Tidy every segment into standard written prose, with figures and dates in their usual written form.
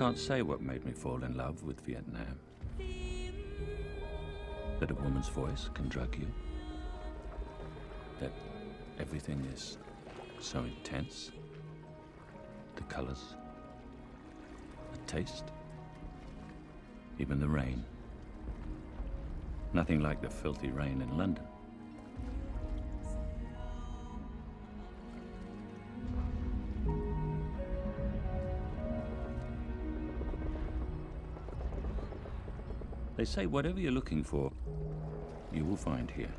can't say what made me fall in love with Vietnam. That a woman's voice can drug you. That everything is so intense. The colors, the taste, even the rain. Nothing like the filthy rain in London. They say whatever you're looking for, you will find here.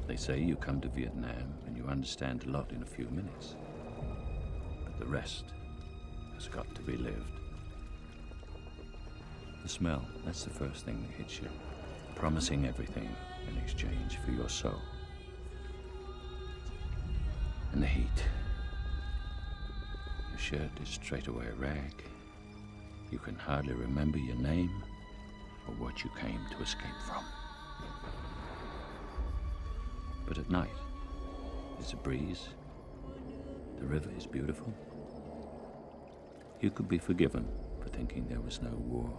They say you come to Vietnam and you understand a lot in a few minutes. But the rest has got to be lived. The smell, that's the first thing that hits you, promising everything in exchange for your soul. And the heat. Your shirt is straight away a rag. You can hardly remember your name or what you came to escape from. But at night, there's a breeze. The river is beautiful. You could be forgiven for thinking there was no war,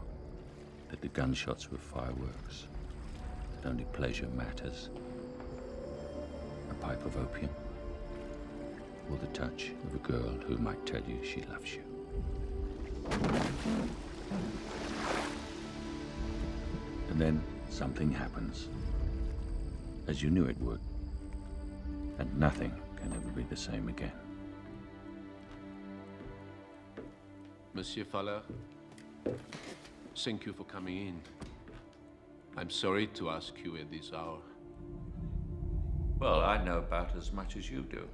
that the gunshots were fireworks, that only pleasure matters. A pipe of opium, or the touch of a girl who might tell you she loves you. And then something happens, as you knew it would, and nothing can ever be the same again. Monsieur Faller, thank you for coming in. I'm sorry to ask you at this hour. Well, I know about as much as you do.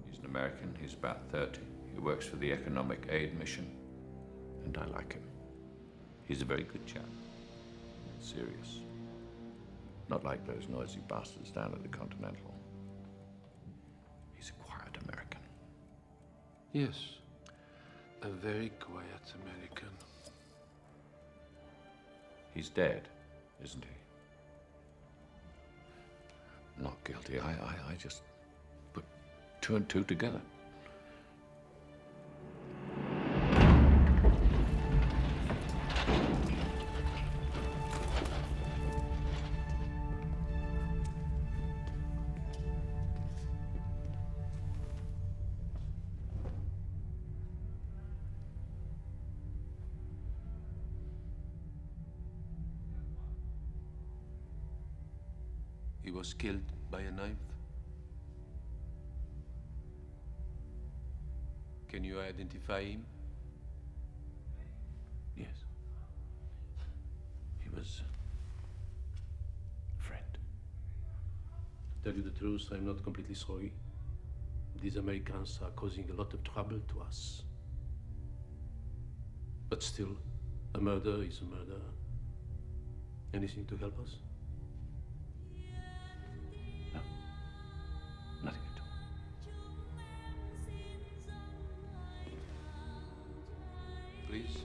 He's an American, he's about 30. He works for the Economic Aid Mission, and I like him. He's a very good chap. Serious. Not like those noisy bastards down at the Continental. He's a quiet American. Yes, a very quiet American. He's dead, isn't he? Not guilty. I just put two and two together. He was killed by a knife. Can you identify him? Yes. He was a friend. To tell you the truth, I'm not completely sorry. These Americans are causing a lot of trouble to us. But still, a murder is a murder. Anything to help us? No. Nothing at all. Please.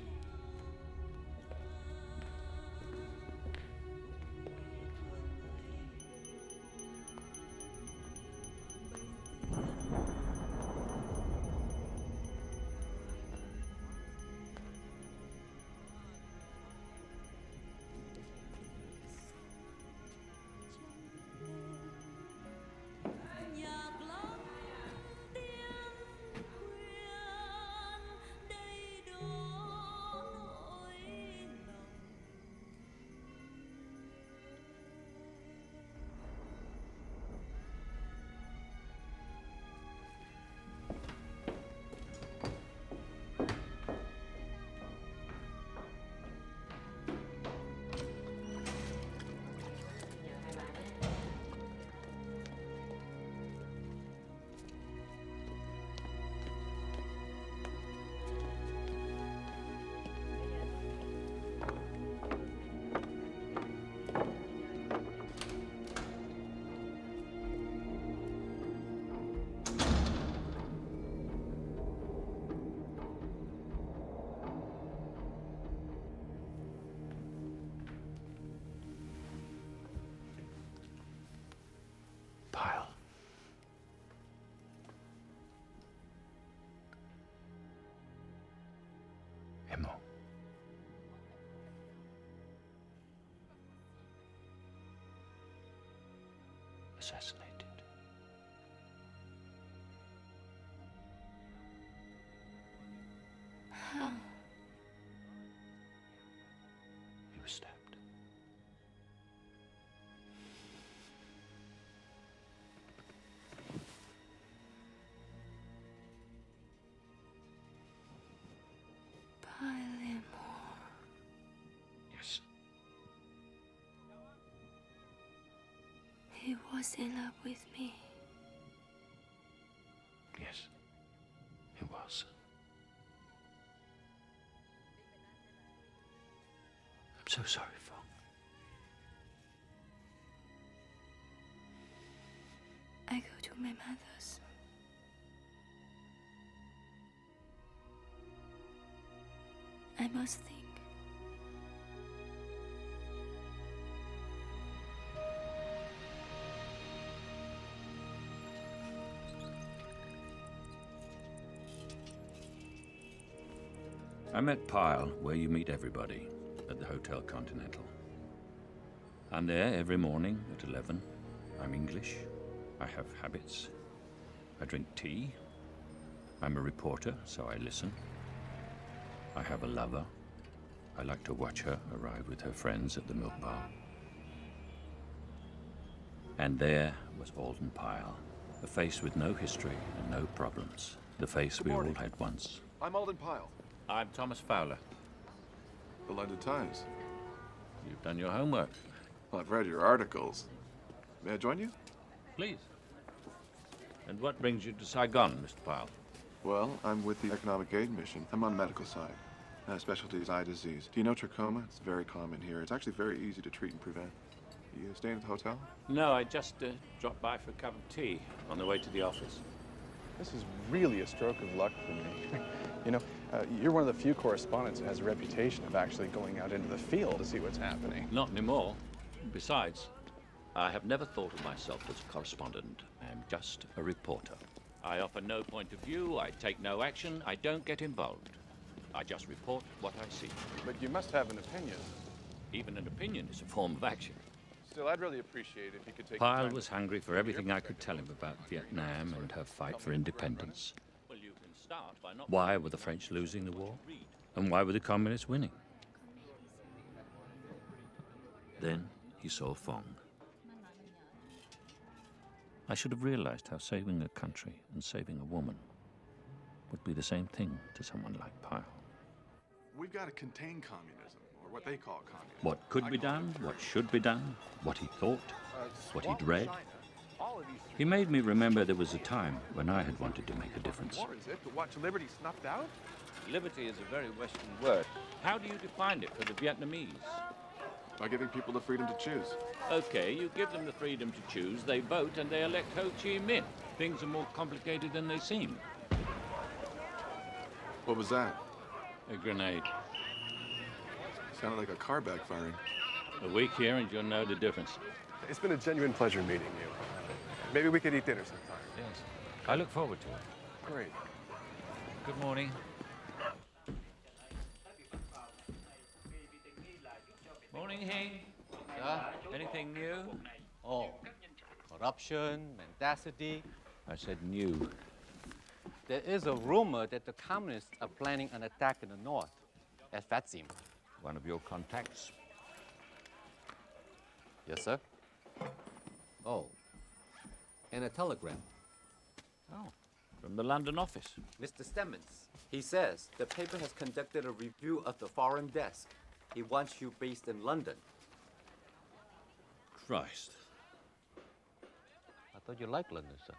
assassinated. How? He was stabbed. Yes. He was in love with me. Yes. He was. I'm so sorry, Fong. I go to my mother's. I must think. I met Pyle where you meet everybody, at the Hotel Continental. I'm there every morning at 11. I'm English. I have habits. I drink tea. I'm a reporter, so I listen. I have a lover. I like to watch her arrive with her friends at the milk bar. And there was Alden Pyle, a face with no history and no problems. The face we all had once. I'm Alden Pyle. I'm Thomas Fowler. The London Times. You've done your homework. Well, I've read your articles. May I join you? Please. And what brings you to Saigon, Mr. Pyle? Well, I'm with the Economic Aid Mission. I'm on the medical side. Specialty is eye disease. Do you know trachoma? It's very common here. It's actually very easy to treat and prevent. You staying at the hotel? No, I just dropped by for a cup of tea on the way to the office. This is really a stroke of luck for me. You know, you're one of the few correspondents who has a reputation of actually going out into the field to see what's happening. Not anymore. Besides, I have never thought of myself as a correspondent. I am just a reporter. I offer no point of view, I take no action, I don't get involved. I just report what I see. But you must have an opinion. Even an opinion is a form of action. Still, I'd really appreciate if you could take Pyle was hungry for everything I could tell him about Vietnam and her fight for independence. Why were the French losing the war? And why were the communists winning? Then he saw Fong. I should have realized how saving a country and saving a woman would be the same thing to someone like Pyle. We've got to contain communism, or what they call communism. What could be done, what should be done, what he thought, what he'd read. He made me remember there was a time when I had wanted to make a difference. War, is it? To watch liberty snuffed out? Liberty is a very Western word. How do you define it for the Vietnamese? By giving people the freedom to choose. Okay, you give them the freedom to choose, they vote, and they elect Ho Chi Minh. Things are more complicated than they seem. What was that? A grenade. Sounded like a car backfiring. A week here and you'll know the difference. It's been a genuine pleasure meeting you. Maybe we could eat dinner sometime. Yes. I look forward to it. Great. Good morning. Morning, Hing. Anything new? Oh, corruption, mendacity. I said new. There is a rumor that the communists are planning an attack in the north. As that seems. One of your contacts? Yes, sir. Oh, and a telegram. Oh, from the London office. Mr. Stemmons, he says the paper has conducted a review of the foreign desk. He wants you based in London. Christ. I thought you liked London, sir.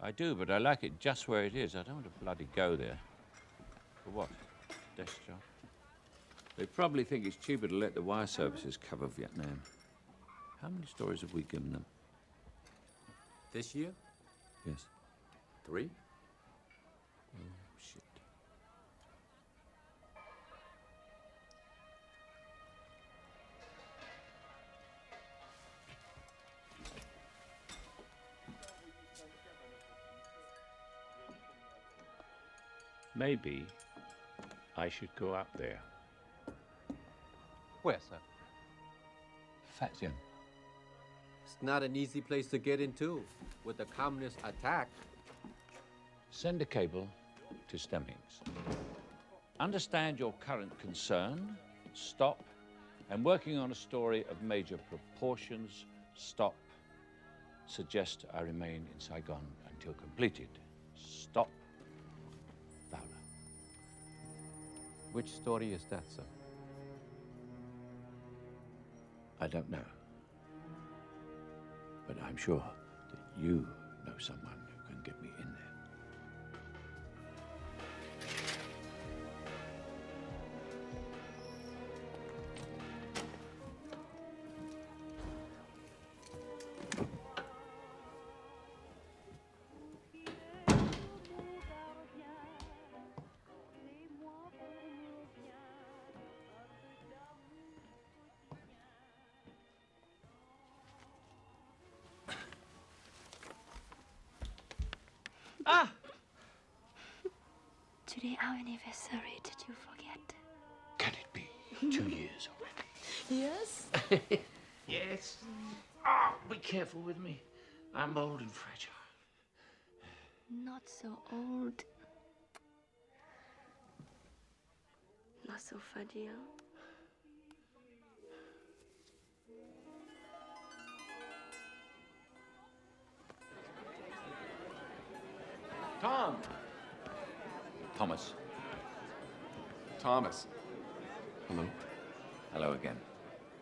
I do, but I like it just where it is. I don't want to bloody go there. For what? Desk job? They probably think it's cheaper to let the wire services cover Vietnam. How many stories have we given them? This year? Yes. 3? Oh, shit. Maybe I should go up there. Where, sir? Fat Jim. It's not an easy place to get into with the communist attack. Send a cable to Stemmings. Understand your current concern, stop, and working on a story of major proportions, stop. Suggest I remain in Saigon until completed. Stop. Fowler. Which story is that, sir? I don't know. But I'm sure that you know someone who can get me in there. Today our anniversary, did you forget? Can it be 2 years already? Yes? Yes. Oh, be careful with me. I'm old and fragile. Not so old. Not so fragile. Tom! Thomas. Thomas. Hello. Hello again.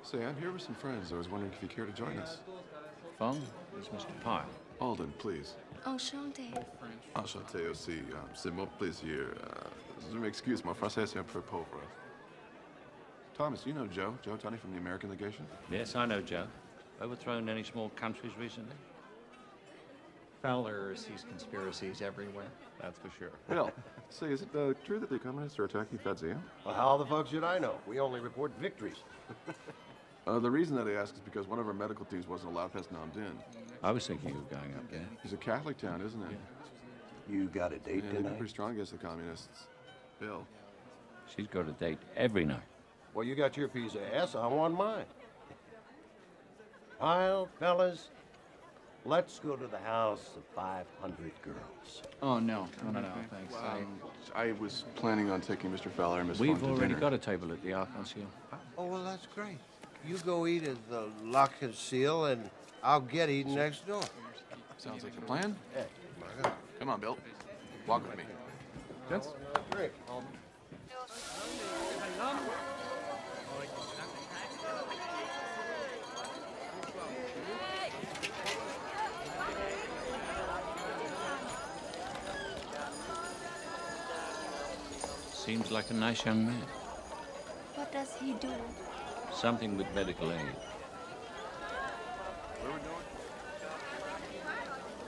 Say, I'm here with some friends. I was wondering if you care to join us. Phone is Mr. Pyle. Alden, please. Enchanté. Enchanté aussi. C'est mon plaisir. Je m'excuse, mon français c'est un peu pauvre. Thomas, you know Joe? Joe Tunney from the American legation? Yes, I know Joe. Overthrown any small countries recently? Fowler sees conspiracies everywhere, that's for sure. Well, say, is it true that the communists are attacking Fadzia? Well, how the fuck should I know? We only report victories. The reason that I ask is because one of our medical teams wasn't allowed past Namdin. I was thinking of going up there. It's a Catholic town, isn't it? You got a date Yeah, they're tonight? pretty strong against the communists. Bill. She's got a date every night. Well, you got your piece of ass, I want mine. Pyle, fellas, let's go to the house of 500 girls. Oh, no, thanks. I was planning on taking Mr. Fowler and Miss We've Font to already dinner. got a table at the Arc-en-Ciel. Oh, well, that's great. You go eat at the Lock and Seal, and I'll get eating next door. Sounds like a plan. Hey, my God. Come on, Bill. Walk with me. Vince? Drink. Seems like a nice young man. What does he do? Something with medical aid.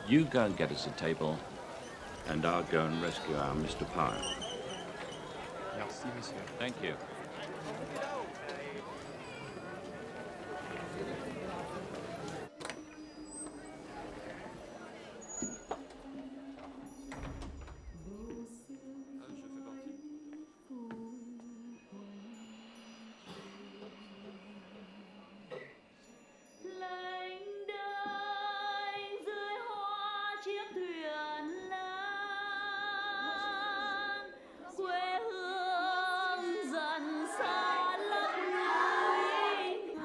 You go and get us a table, and I'll go and rescue our Mr. Pyle. Merci, monsieur. Thank you. Lạnh đời dưới hoa chiếc thuyền lan, quê hương dần xa lấp núi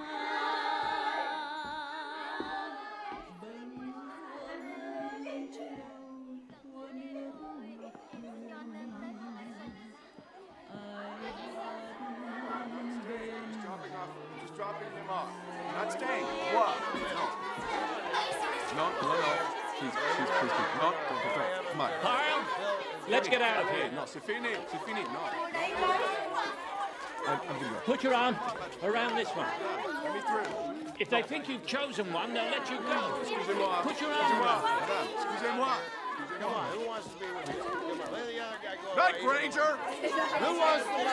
Just dropping him off. Not staying. What? No. Please. No. Come on. Pyle, let's get out of here. No, c'est fini. No. I'm gonna go. Put your arm around this one. Let me through. If they think you've chosen one, they'll let you go. Excusez-moi. Put your arm around. Madame, excusez-moi. Come on, who wants to be with you? Come on, let the other guy go. Night, Granger. Who wants to lay?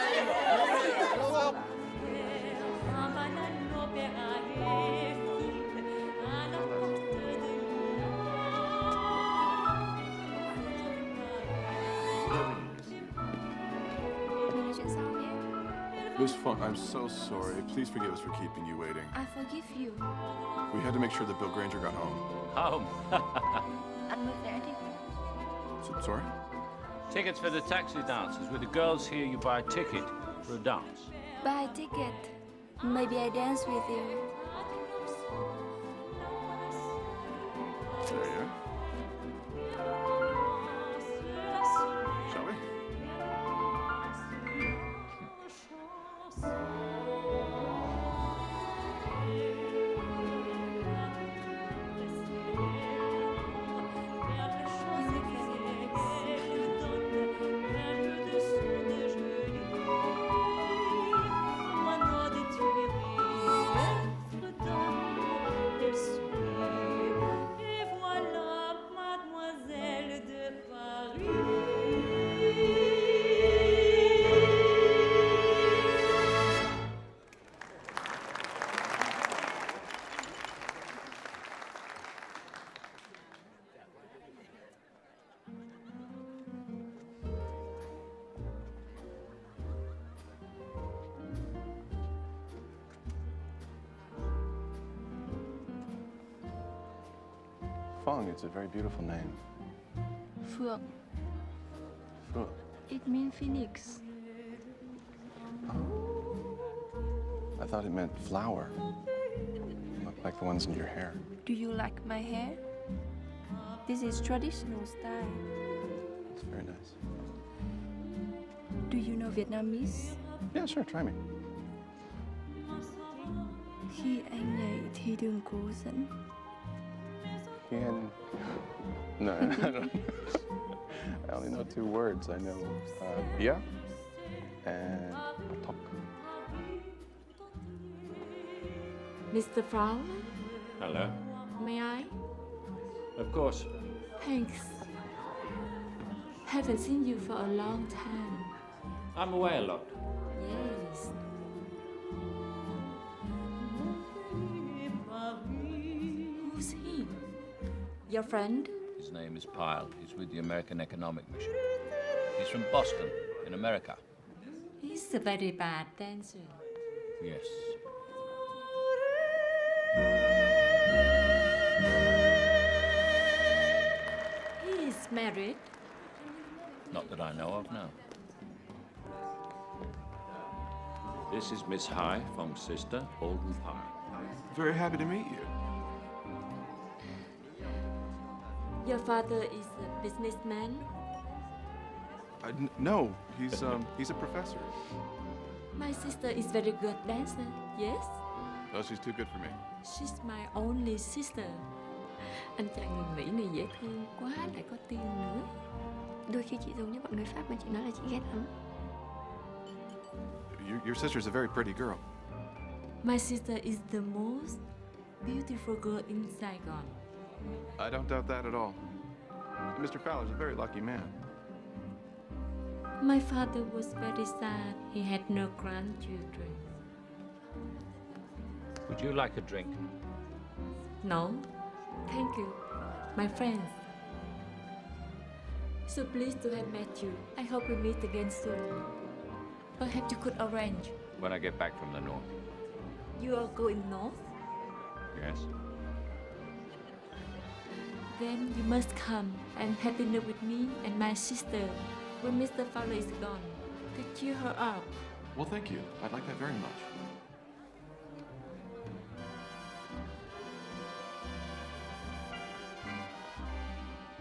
Mình nói chuyện sau nhé. Miss Fong, I'm so sorry. Please forgive us for keeping you waiting. I forgive you. We had to make sure that Bill Granger got home. Home. Anh mới vẽ đi. Sorry? Tickets for the taxi dances. With the girls here, you buy a ticket for a dance. Buy ticket. Maybe I dance with you. There you are. Shall we? Fong, it's a very beautiful name. Phượng. Phượng. It means phoenix. I thought it meant flower. Look like the ones in your hair. Do you like my hair? This is traditional style. It's very nice. Do you know Vietnamese? Yeah, sure, try me. Khi anh nhảy thì đừng cố dẫn. No, I don't. I only know 2 words. I know bia and tok. Mr. Fowler, Hello. may I? Of course. Thanks. Haven't seen you for a long time. I'm away a lot. Yes. Who's he? Your friend? His name is Pyle. He's with the American Economic Mission. He's from Boston, in America. He's a very bad dancer. Yes. He is married. Not that I know of, no. This is Miss Hai, Fong's sister, Alden Pye. Very happy to meet you. Your father is a businessman. No, he's a professor. My sister is very good dancer. Yes? No, she's too good for me. She's my only sister. Anh chàng người Mỹ này dễ thương quá, lại có tiền nữa. Đôi khi chị giống như bọn người Pháp mà chị nói là chị ghét lắm. Your sister's a very pretty girl. My sister is the most beautiful girl in Saigon. I don't doubt that at all. Mr. Fowler's a very lucky man. My father was very sad. He had no grandchildren. Would you like a drink? No, thank you, my friends. So pleased to have met you. I hope we meet again soon. Perhaps you could arrange. When I get back from the north. You are going north? Yes. Then you must come and have dinner with me and my sister when Mr. Fowler is gone to cheer her up. Well, thank you. I'd like that very much.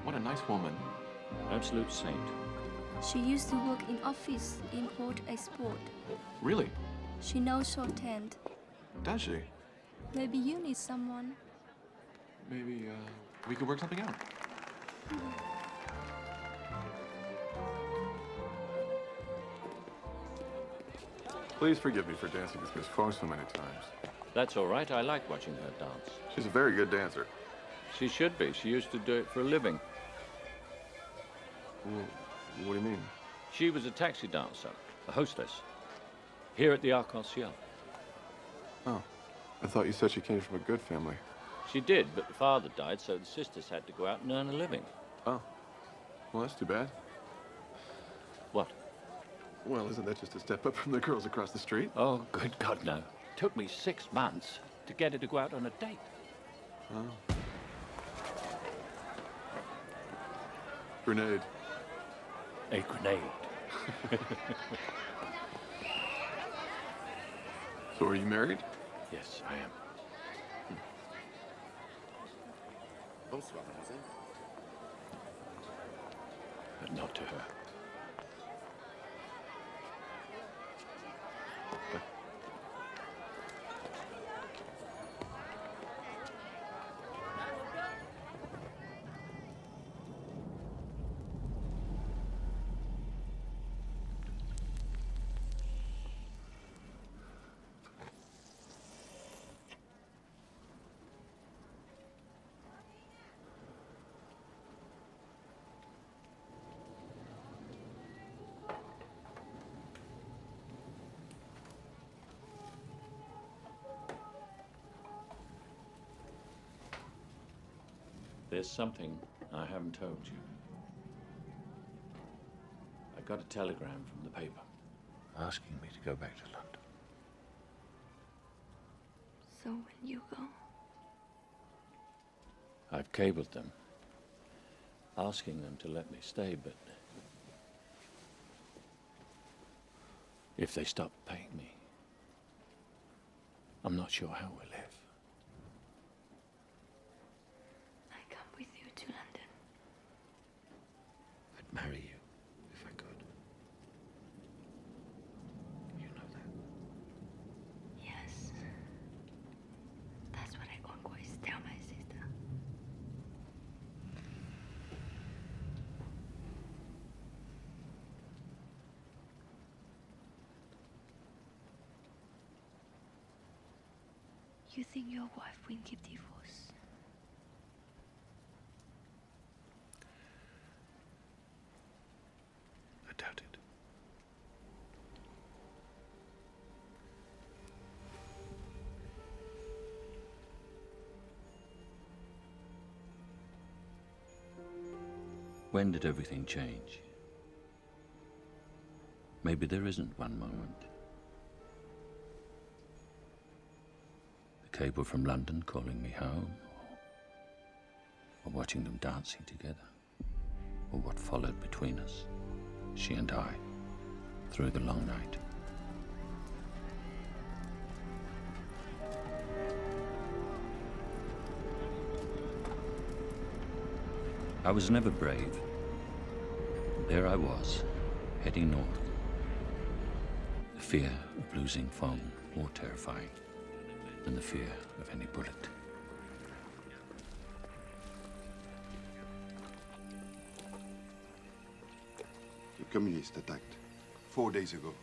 What a nice woman. Absolute saint. She used to work in office, import-export. Really? She knows shorthand. Does she? Maybe you need someone. Maybe, we could work something out. Please forgive me for dancing with Miss Fong so many times. That's all right. I like watching her dance. She's a very good dancer. She should be. She used to do it for a living. Well, what do you mean? She was a taxi dancer, a hostess, here at the Arc-en-Ciel. Oh, I thought you said she came from a good family. She did, but the father died, so the sisters had to go out and earn a living. Oh, well, that's too bad. What? Well, isn't that just a step up from the girls across the street? Oh, good God, no. Took me 6 months to get her to go out on a date. Oh. Grenade. A grenade. So are you married? Yes, I am. Bonsoir, mademoiselle. But not to her. There's something I haven't told you. I got a telegram from the paper asking me to go back to London. So will you go? I've cabled them, asking them to let me stay, but if they stop paying me, I'm not sure how we'll live. I come with you to London. I'd marry you if I could. You know that. Yes. That's what I always tell my sister. You think your wife will give divorce? I doubt it. When did everything change? Maybe there isn't one moment. The cable from London calling me home, or watching them dancing together, or what followed between us, she and I, through the long night. I was never brave. There I was, heading north. The fear of losing Fong more terrifying than the fear of any bullet. The communists attacked 4 days ago.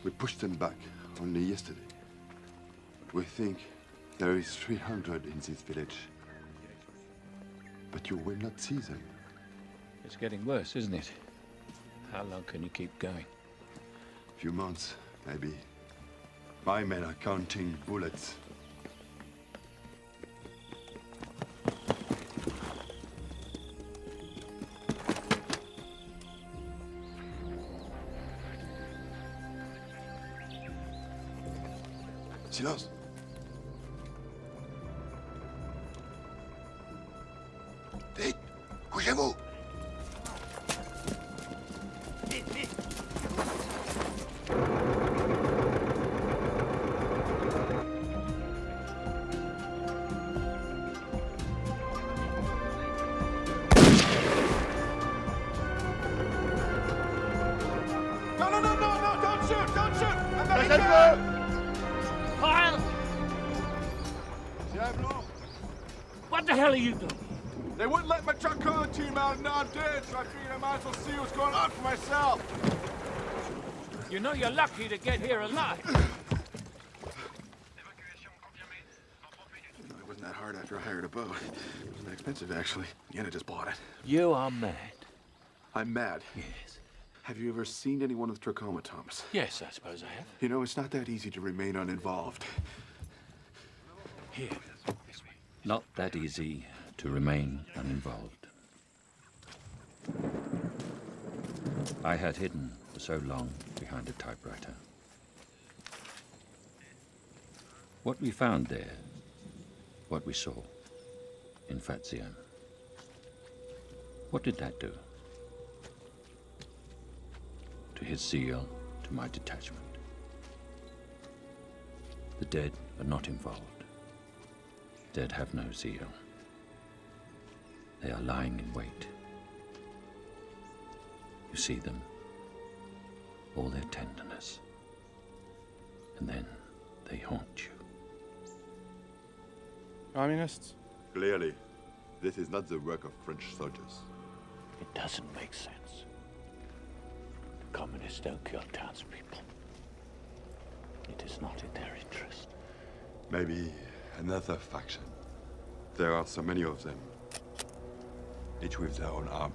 We pushed them back only yesterday. We think there is 300 in this village. But you will not see them. It's getting worse, isn't it? How long can you keep going? Few months, maybe. My men are counting bullets. Silence! Vite! Couchez-vous! No, don't shoot, don't shoot! American! Kyle! Diablo! What the hell are you doing? They wouldn't let my Chacon team out, and now I'm dead, so I figured I might as well see what's going on for myself. You know you're lucky to get here alive. It wasn't that hard after I hired a boat. It wasn't that expensive, actually. In the end, I just bought it. You are mad. I'm mad. Yes. Have you ever seen anyone with trachoma, Thomas? Yes, I suppose I have. You know, it's not that easy to remain uninvolved. Here. Not that easy to remain uninvolved. I had hidden for so long behind a typewriter. What we found there, what we saw in Fatzian, what did that do? To his zeal, to my detachment. The dead are not involved. Dead have no zeal. They are lying in wait. You see them, all their tenderness, and then they haunt you. Communists? Clearly, this is not the work of French soldiers. It doesn't make sense. The communists don't kill townspeople. It is not in their interest. Maybe another faction. There are so many of them, each with their own army.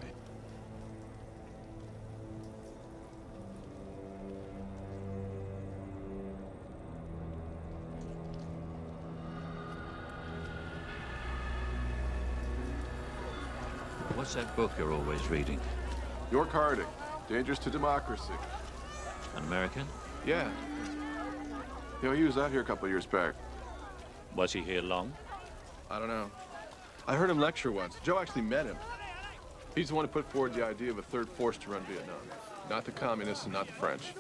What's that book you're always reading? York Harding, Dangerous to Democracy. An American? Yeah. You know, he was out here a couple of years back. Was he here long? I don't know. I heard him lecture once. Joe actually met him. He's the one who put forward the idea of a third force to run Vietnam. Not the communists and not the French.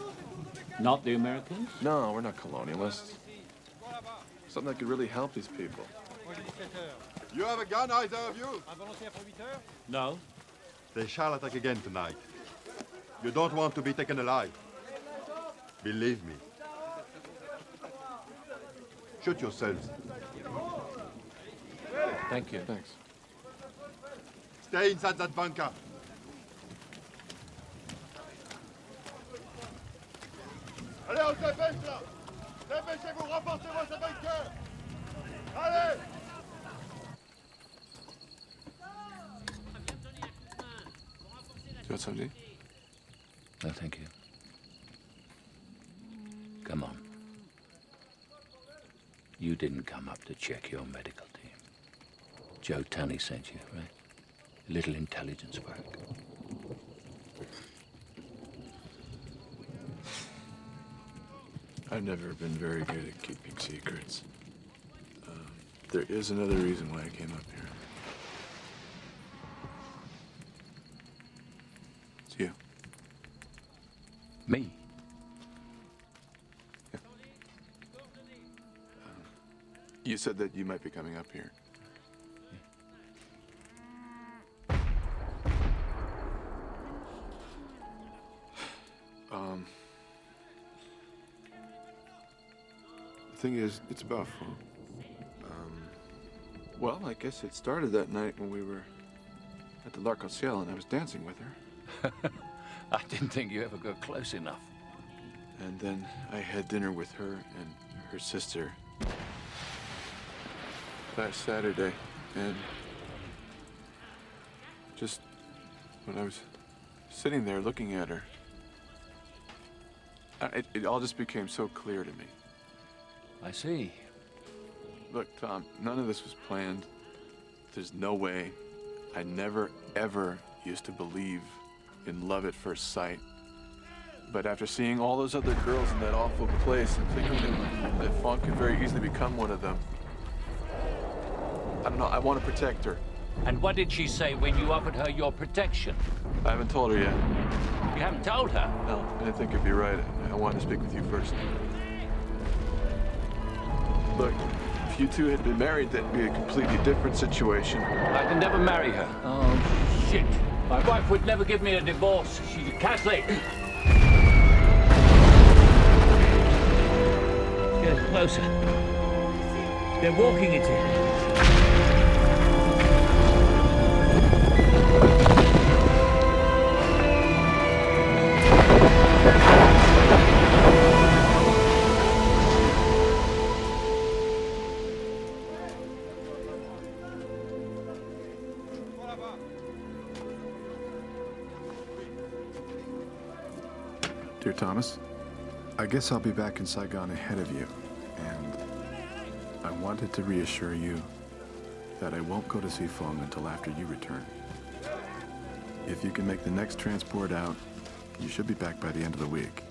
Not the Americans? No, we're not colonialists. Something that could really help these people. You have a gun, either of you? No. They shall attack again tonight. You don't want to be taken alive. Believe me. Shoot yourselves. Thank you. Thanks. Stay inside that bunker. Allez, on se dépêche là! Dépêchez-vous, renforcez-moi ce bunker! Allez! You want something? No, thank you. Come on. You didn't come up to check your medical team. Joe Tunney sent you, right? A little intelligence work. I've never been very good at keeping secrets. There is another reason why I came up here. It's you. Me? You said that you might be coming up here. The thing is, it's about fun. Well, I guess it started that night when we were at the L'Arc-en-Ciel and I was dancing with her. I didn't think you ever got close enough. And then I had dinner with her and her sister last Saturday, and just when I was sitting there looking at her, it all just became so clear to me. I see. Look, Tom, none of this was planned. There's no way. I never, ever used to believe in love at first sight. But after seeing all those other girls in that awful place and thinking that Fawn could very easily become one of them, I don't know, I want to protect her. And what did she say when you offered her your protection? I haven't told her yet. You haven't told her? No, I didn't think it'd be right. I wanted to speak with you first. Look, if you two had been married, that'd be a completely different situation. I can never marry her. Oh, shit. My wife would never give me a divorce. She's a Catholic. Get closer. They're walking it in. Dear Thomas, I guess I'll be back in Saigon ahead of you, and I wanted to reassure you that I won't go to see Fong until after you return. If you can make the next transport out, You should be back by the end of the week.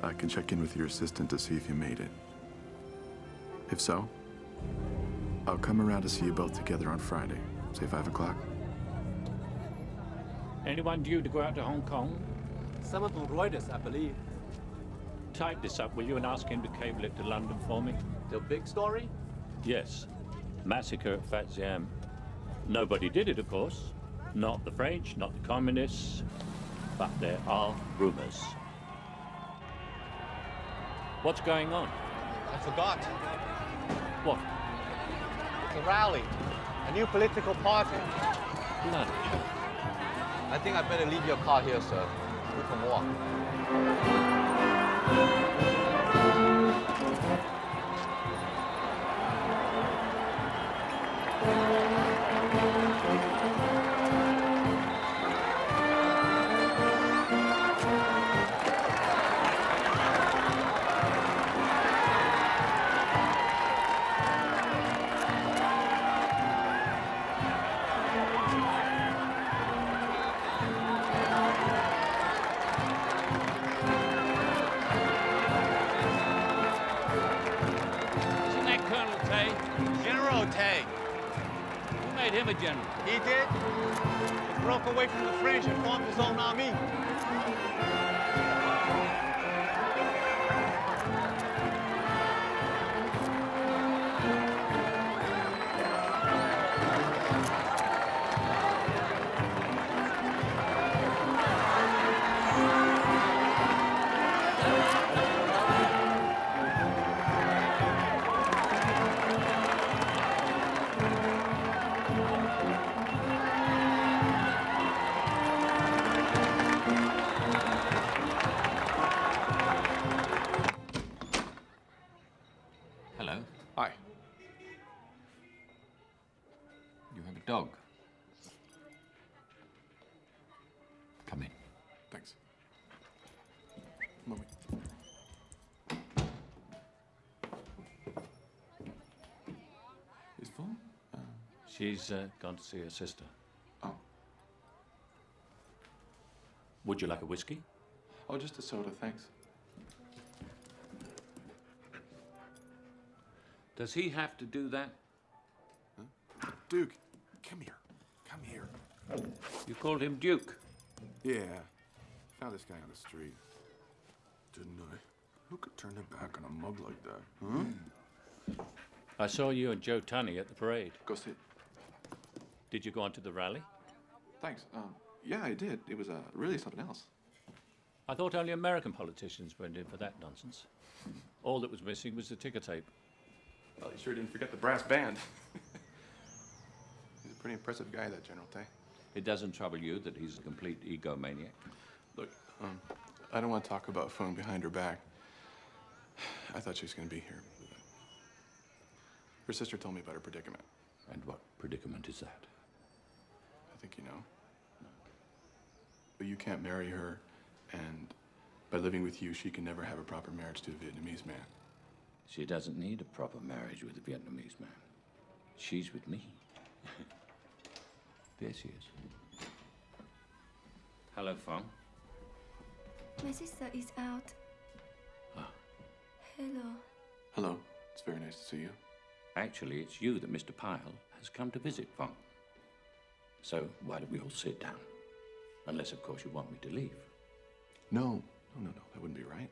I can check in with your assistant to see if you made it. If so, I'll come around to see you both together on Friday, say 5 o'clock. Anyone due to go out to Hong Kong? Someone from Reuters, I believe. Type this up, will you, and ask him to cable it to London for me? The big story? Yes. Massacre at Fat Siam. Nobody did it, of course. Not the French, not the communists. But there are rumors. What's going on? I forgot. What? It's a rally. A new political party. Bloody hell. I think I better leave your car here, sir. We can walk. Isn't that Colonel Tay? General Tay. Who made him a general? He did. He broke away from the French and formed his own army. Hello. Hi. You have a dog. Come in. Thanks. Moving. Is full? She's gone to see her sister. Oh. Would you like a whiskey? Oh, just a soda, thanks. Does he have to do that? Duke, come here. Come here. You called him Duke. Yeah. Found this guy on the street. Didn't I? Who could turn their back on a mug like that? Huh? I saw you and Joe Tunney at the parade. Go sit. Did you go on to the rally? Thanks. Yeah, I did. It was really something else. I thought only American politicians went in for that nonsense. All that was missing was the ticker tape. Well, you sure didn't forget the brass band. He's a pretty impressive guy, that General Tay. It doesn't trouble you that he's a complete egomaniac? Look, I don't want to talk about Fung behind her back. I thought she was going to be here. Her sister told me about her predicament. And what predicament is that? I think you know. But you can't marry her, and by living with you, she can never have a proper marriage to a Vietnamese man. She doesn't need a proper marriage with a Vietnamese man. She's with me. There she is. Hello, Fong. My sister is out. Ah. Hello. Hello. It's very nice to see you. Actually, it's you that Mr. Pyle has come to visit, Fong. So why don't we all sit down? Unless, of course, you want me to leave. No. No. That wouldn't be right.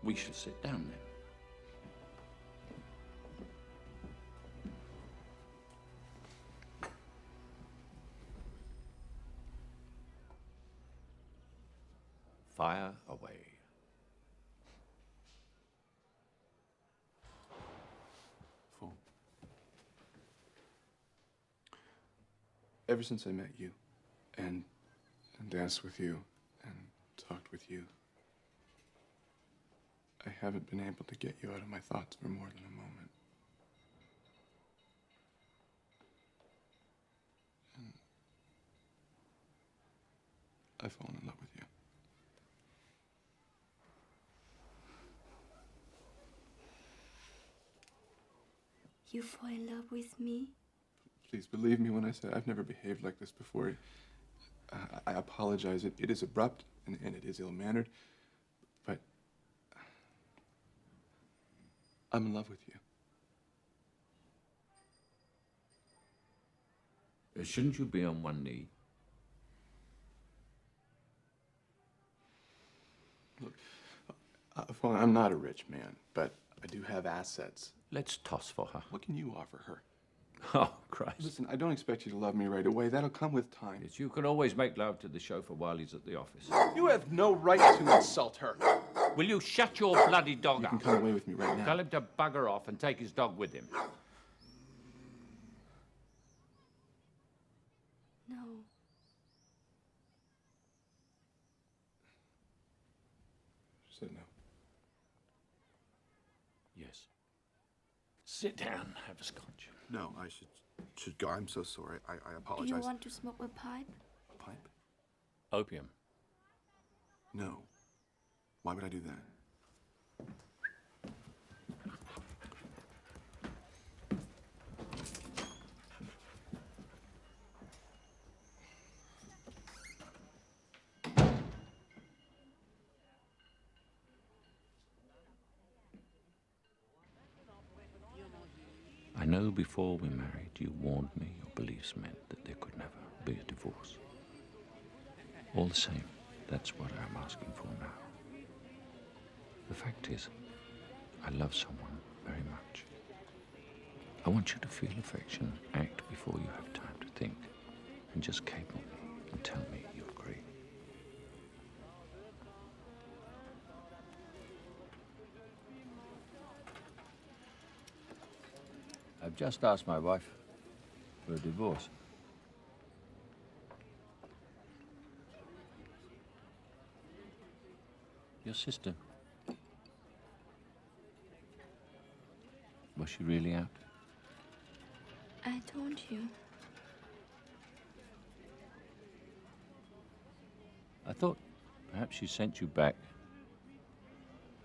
We shall sit down then. Fire away. Full. Ever since I met you, and danced with you, and talked with you, I haven't been able to get you out of my thoughts for more than a moment. And I've fallen in love with you. You fall in love with me? Please believe me when I say I've never behaved like this before. I apologize. It is abrupt and it is ill-mannered, but I'm in love with you. Shouldn't you be on one knee? Look, well, I'm not a rich man, but I do have assets. Let's toss for her. What can you offer her? Oh, Christ. Listen, I don't expect you to love me right away. That'll come with time. Yes, you can always make love to the chauffeur while he's at the office. You have no right to insult her. Will you shut your bloody dog You up? can come away with me right now. Tell him to bugger off and take his dog with him. No. She said no. Yes. Sit down, have a scotch. No, I should go. I'm so sorry. I Do apologize. you want to smoke a pipe? Pipe? Opium. No. Why would I do that? I know before we married, you warned me your beliefs meant that there could never be a divorce. All the same, that's what I'm asking for now. The fact is, I love someone very much. I want you to feel affection, act before you have time to think, and just cable me and tell me you agree. I've just asked my wife for a divorce. Your sister. Was she really out? I told you. I thought perhaps she sent you back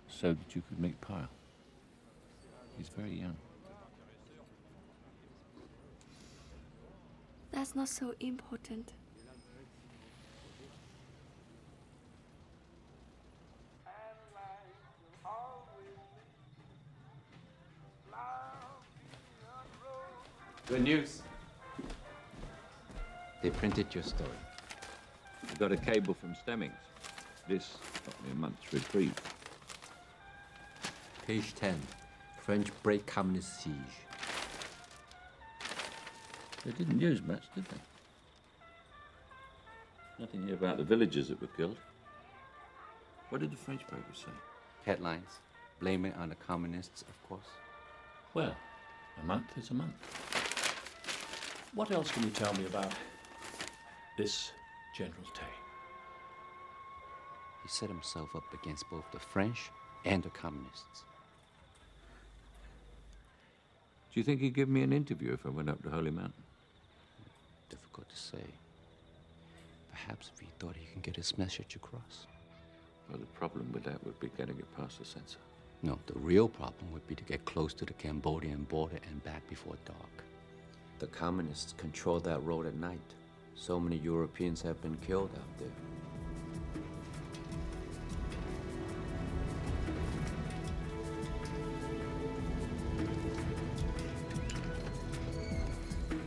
so that you could meet Pyle. He's very young. That's not so important. Good news. They printed your story. I got a cable from Stemmings. This got me a month's reprieve. Page 10. French break communist siege. They didn't use much, did they? Nothing here about the villagers that were killed. What did the French papers say? Headlines. Blame it on the communists, of course. Well, a month is a month. What else can you tell me about this General Tay? He set himself up against both the French and the communists. Do you think he'd give me an interview if I went up to Holy Mountain? Difficult to say. Perhaps if he thought he can get his message across. Well, the problem with that would be getting it past the censor. No, the real problem would be to get close to the Cambodian border and back before dark. The communists control that road at night. So many Europeans have been killed out there.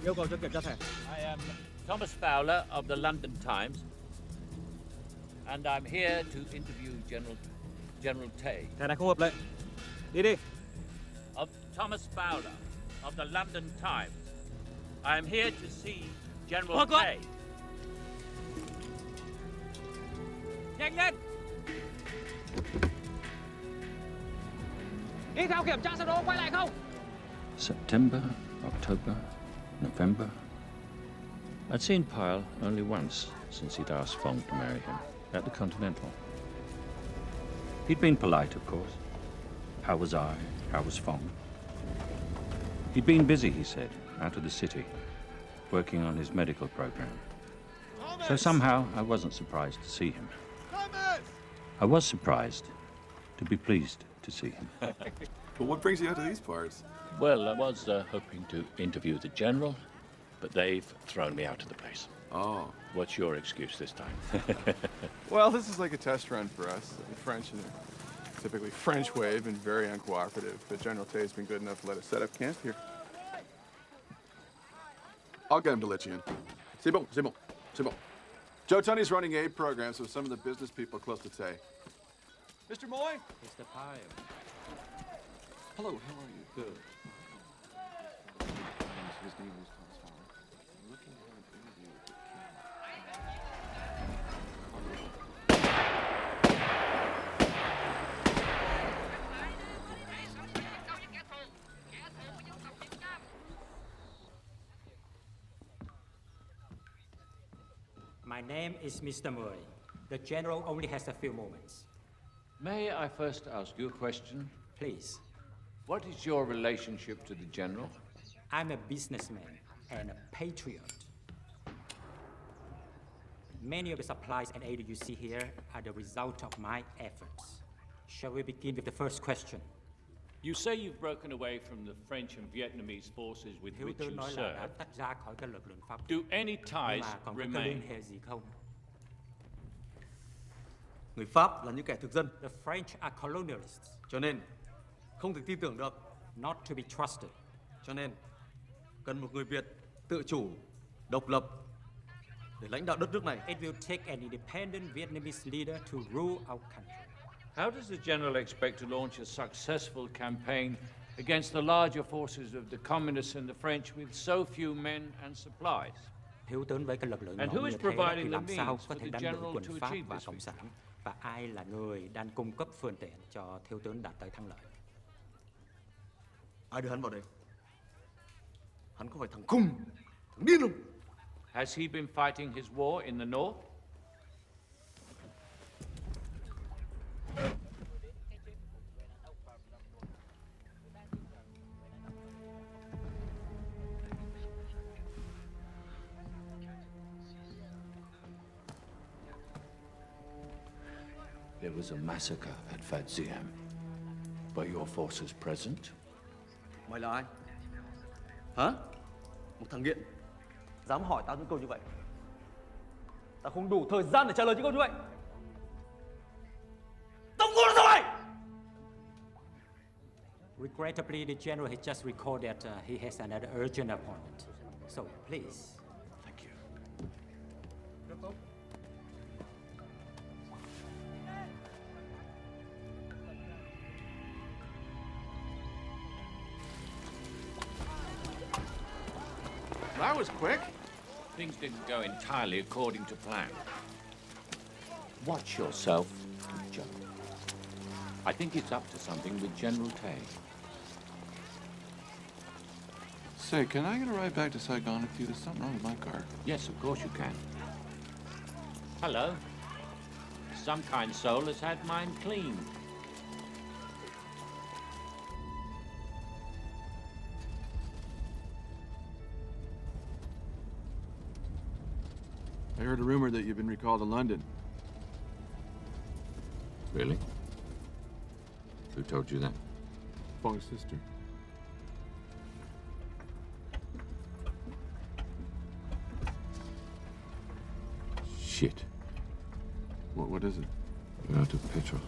I am Thomas Fowler of the London Times, and I'm here to interview General Tay. Of Thomas Fowler of the London Times. I am here to see General Tay. Nhanh lên! Đi theo kiểm tra sơ đồ quay lại không? September, October, November. I'd seen Pyle only once since he'd asked Fong to marry him, at the Continental. He'd been polite, of course. How was I? How was Fong? He'd been busy, he said, out of the city, working on his medical program. So somehow I wasn't surprised to see him. I was surprised to be pleased to see him. Well, what brings you out to these parts? Well, I was hoping to interview the general But they've thrown me out of the place. Oh. What's your excuse this time? Well, this is like a test run for us. The French, in a typically French way, have been very uncooperative, but General Tay's been good enough to let us set up camp here. I'll get him to let you in. C'est bon, c'est bon, c'est bon. Joe Tunney's running aid programs with some of the business people close to Tay. Mr. Moy? Mr. Pyle. Hello, how are you? Good. His name is Thomas Howard. I'm looking to have an interview with the king. My name is Mr. Murray. The general only has a few moments. May I first ask you a question? Please. What is your relationship to the general? I'm a businessman and a patriot. Many of the supplies and aid you see here are the result of my efforts. Shall we begin with the first question? You say you've broken away from the French and Vietnamese forces with Thiếu which tướng you nói là đã served. tách ra khỏi cái lực lượng Pháp. Do any Nhưng ties mà còn có cái liên remain? hệ gì không? Người Pháp là những kẻ thực dân, The French are colonialists, cho nên không thể tin tưởng được. not to be trusted. Cho nên cần một người Việt tự chủ, độc lập để lãnh đạo đất nước này. It will take an independent Vietnamese leader to rule our country. How does the general expect to launch a successful campaign against the larger forces of the communists and the French with so few men and supplies? Thiếu tướng với cái lực lượng And nổi who is như thế thì providing làm the sao means có for thể the đánh đuổi general quân to Pháp achieve và this Cộng feat? sản? Và ai là người đang cung cấp phương tiện cho thiếu tướng đạt tới thắng lợi? Ai đưa hắn vào đây? Hắn có phải thằng khùng, thằng điên không? Has he been fighting his war in the north? There was a massacre at Phat Diem. Were your forces present? Mày là ai? Hả? Một thằng nghiện. Dám hỏi tao những câu như vậy? Tao không đủ thời gian để trả lời những câu như vậy. Tao ngu rồi! Regrettably, the general has just recalled that he has another urgent appointment. So, please. Thank you. That was quick. Things didn't go entirely according to plan. Watch yourself, Joe. I think it's up to something with General Tay. Say, can I get a ride back to Saigon with you? There's something wrong with my car. Yes, of course you can. Hello. Some kind soul has had mine cleaned. I heard a rumor that you've been recalled to London. Really? Who told you that? Fong's sister. Shit. What is it? We're out of petrol.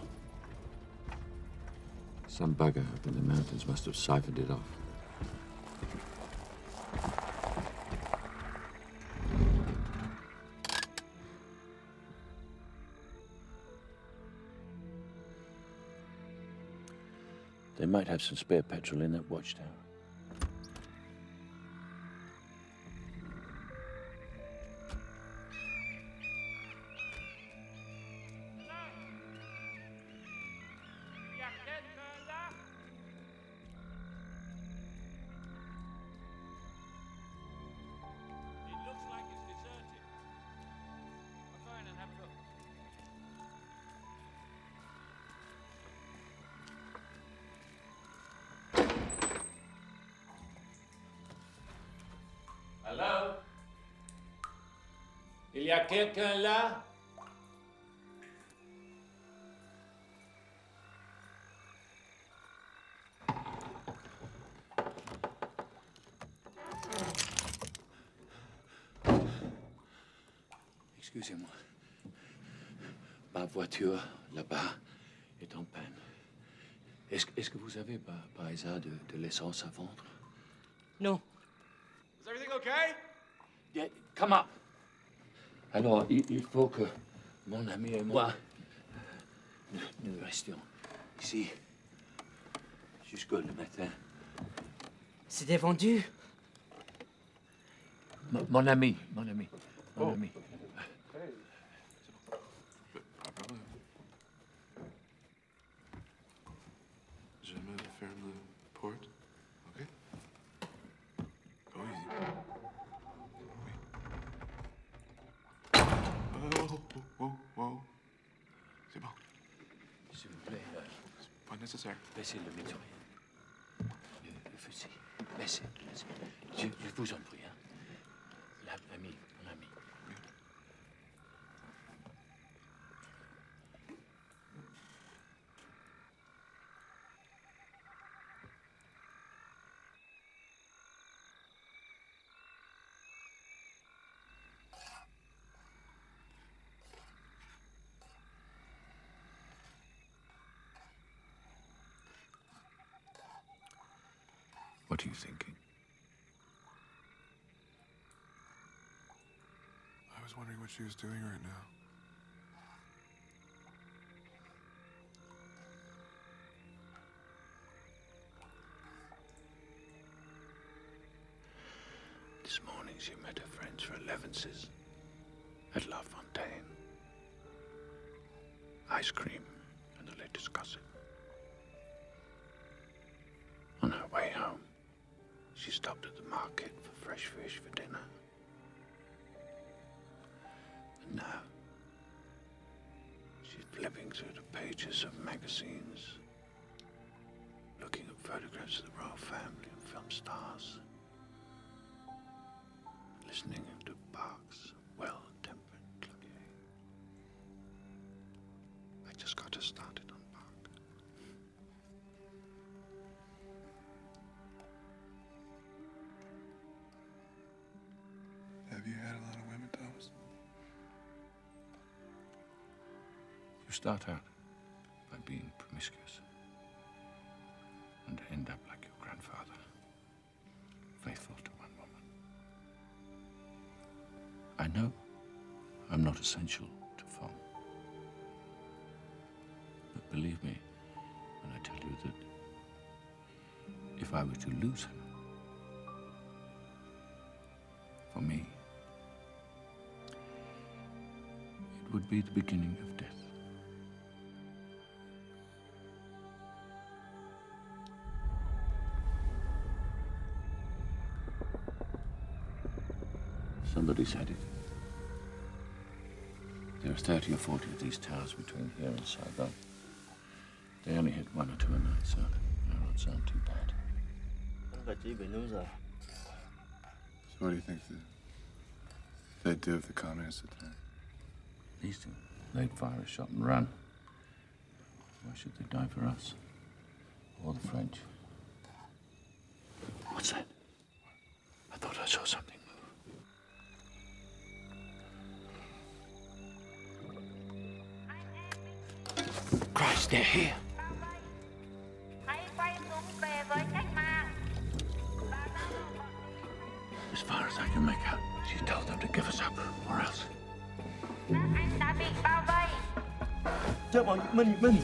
Some bugger up in the mountains must have siphoned it off. They might have some spare petrol in that watchtower. Hello? Il y a quelqu'un là? Excusez-moi. Ma voiture, là-bas, est en panne. Est-ce que vous avez, par hasard, de l'essence à vendre? Non. Is everything okay? Yeah, come up. Alors, il faut que mon ami et moi nous restions ici jusqu'au matin. C'était vendu. Mon ami. Je me ferme le porte. Okay? Go easy. Whoa. C'est bon. S'il vous plaît, C'est pas nécessaire. baissez le mitrailleur. Le fusil. Baissez. Je vous en prie, hein. Mon ami. What are you thinking? I was wondering what she was doing right now. This morning she met her friends for Levenses at La Fontaine. Ice cream and the latest gossip. On her way home, she stopped at the market for fresh fish for dinner. And now, she's flipping through the pages of magazines, looking at photographs of the royal family and film stars, listening to Bach's well-tempered clavier. I just got her started on Bach. Have you had a lot of women, Thomas? You start out by being promiscuous and end up like your grandfather, faithful to one woman. I know I'm not essential to Fong, but believe me when I tell you that if I were to lose her, for me, it would be the beginning of death. Somebody said it. There are 30 or 40 of these towers between here and Saigon. They only hit 1 or 2 a night, so the roads aren't too bad. So what do you think they'd do if the communists attack? These things, they'd fire a shot and run. Why should they die for us? Or the French? What's that? I thought I saw something move. Christ, they're here. As far as I can make out, she told them to give us up, or else. Chợ bọn mình.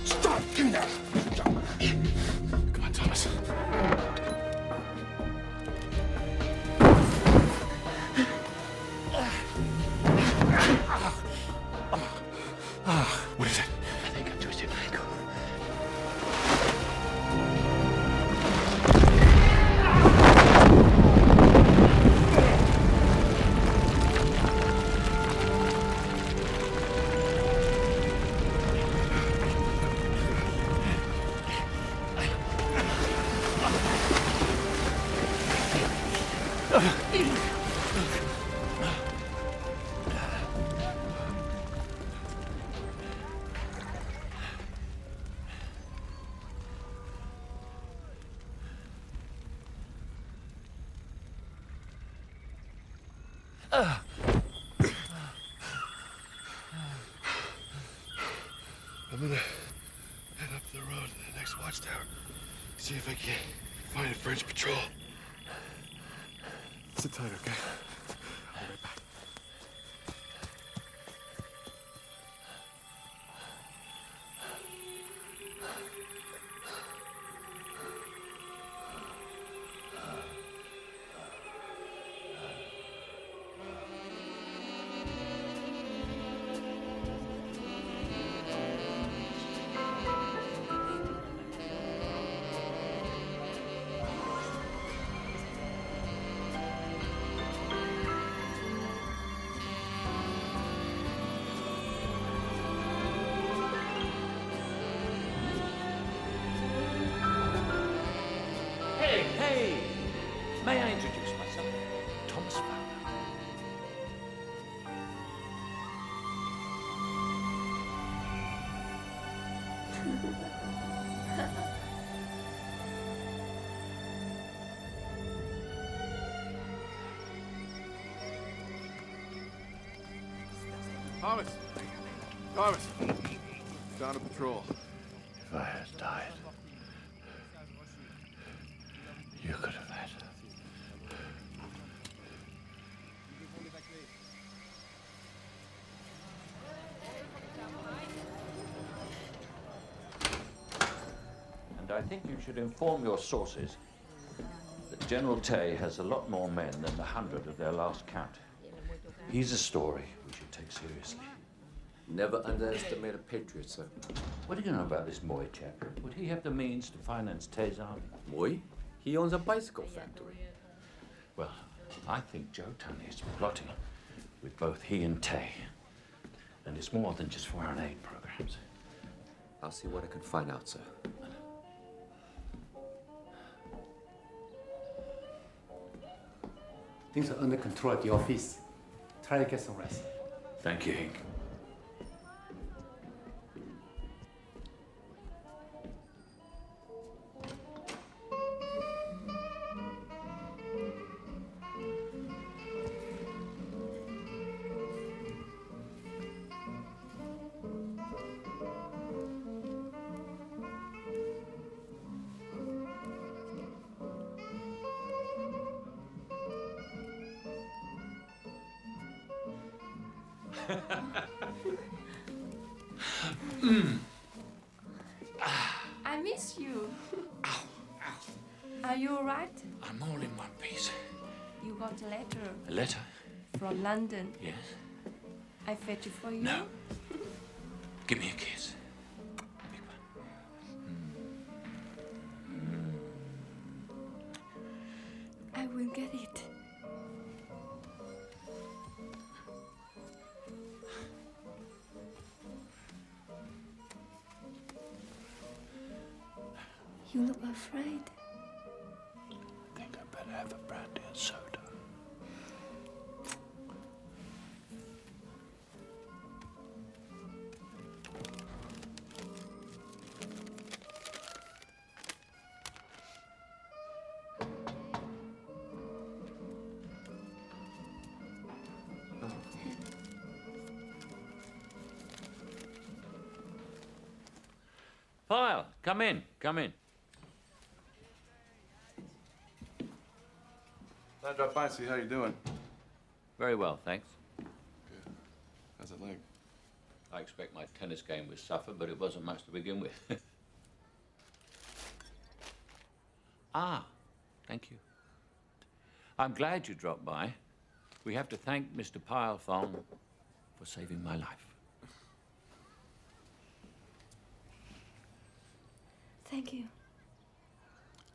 Stop! Give me that! Come on, Thomas. What is it? I think I twisted my ankle. I'm gonna head up the road to the next watchtower. See if I can find a French patrol. Sit tight, okay? I'll be right back. Hey! May I introduce myself? Thomas Fowler. Thomas! Thomas! Down a patrol. If I had died, you could have had her. And I think you should inform your sources that General Tay has a lot more men than the 100 of their last count. He's a story we should take seriously. Never underestimate a patriot, sir. What do you know about this Moy chap? Would he have the means to finance Tay's army? Moy? He owns a bicycle factory. Well, I think Joe Tunney is plotting with both he and Tay. And it's more than just foreign aid programs. I'll see what I can find out, sir. Things are under control at the office. Try to get some rest. Thank you, Hink. I miss you. Are you all right? I'm all in one piece. You got a letter A letter? from London. Yes? I fetch it for you. No. Give me a kiss. I will get it. You look afraid. I think I better have a brandy and soda. File, come in, come in. I'll drop by and see how you're doing. Very well, thanks. Good. How's it leg? I expect my tennis game would suffer, but it wasn't much to begin with. Ah, thank you. I'm glad you dropped by. We have to thank Mr. Pilefong for saving my life. Thank you.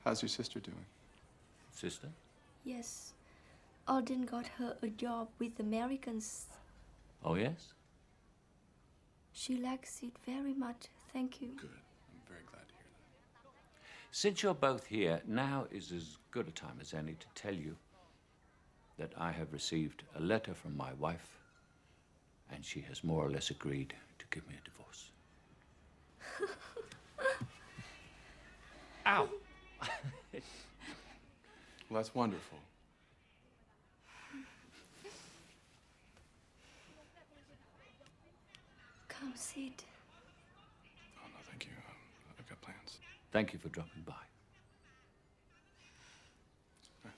How's your sister doing? Sister? Yes. Alden got her a job with Americans. Oh, yes? She likes it very much. Thank you. Good. I'm very glad to hear that. Since you're both here, now is as good a time as any to tell you that I have received a letter from my wife, and she has more or less agreed to give me a divorce. Ow! Well, that's wonderful. sit. Oh, no, thank you. I've got plans. Thank you for dropping by.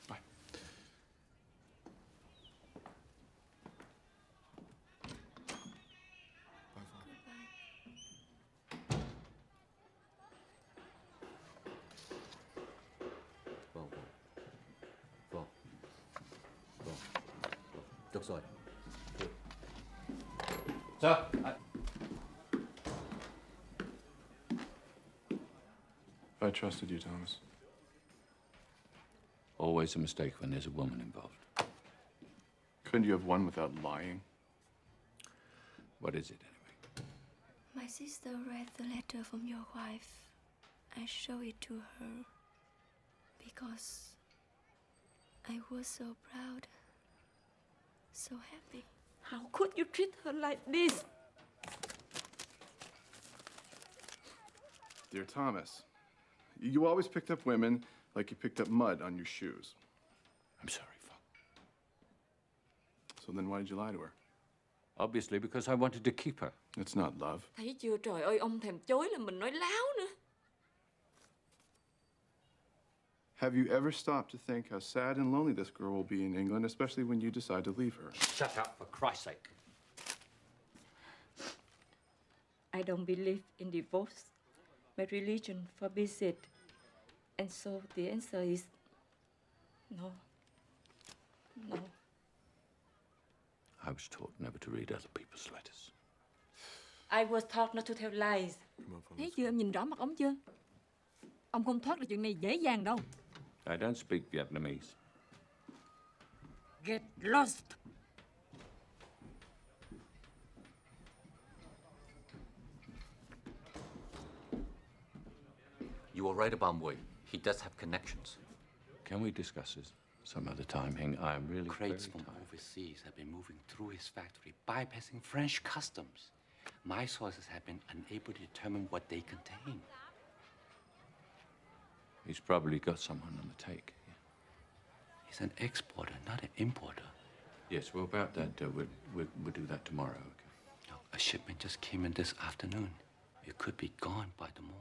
Bye. Vâng. Được rồi. Sir, If I trusted you, Thomas. always a mistake when there's a woman involved. Couldn't you have won without lying? What is it, anyway? My sister read the letter from your wife. I showed it to her because I was so proud, so happy. How could you treat her like this? Dear Thomas, you always picked up women like you picked up mud on your shoes. I'm sorry, Phong. So then why did you lie to her? Obviously because I wanted to keep her. It's not love. Thấy chưa, trời ơi, ông thèm chối là mình nói láo nữa. Have you ever stopped to think how sad and lonely this girl will be in England, especially when you decide to leave her? Shut up, for Christ's sake. I don't believe in divorce. My religion forbids it. And so the answer is no. No. I was taught never to read other people's letters. I was taught not to tell lies. Thấy chưa, em nhìn rõ mặt ông chưa? Ông không thoát được chuyện này dễ dàng đâu. I don't speak Vietnamese. Get lost. You were right about Mui. He does have connections. Can we discuss this some other time, Hing? I am really Crates very from tired. overseas have been moving through his factory, bypassing French customs. My sources have been unable to determine what they contain. He's probably got someone on the take. He's an exporter, not an importer. Yes, well, about that, we'll do that tomorrow. Okay? Look, a shipment just came in this afternoon. It could be gone by the morning.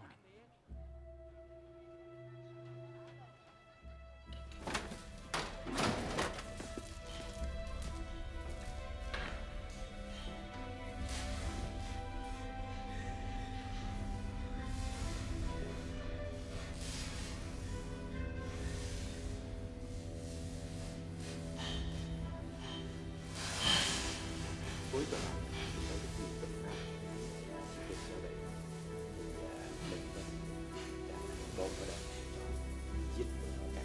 Cuối tuần này, chúng ta được đi cập nát chiếc xe đẩy và lệnh vật đã bom vào đạn giết vào cả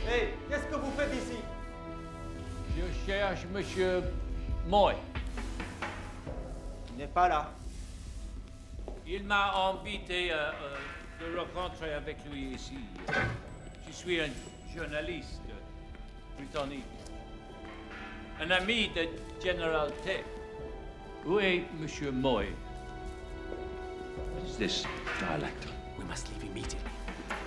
Hey, qu'est-ce que vous faites ici? Je cherche Monsieur Moy. Il n'est pas là. Il m'a invité de rencontrer avec lui ici. Je suis un journaliste britannique, un ami de General T. Où est Monsieur Moy? What is this dialect? We must leave immediately.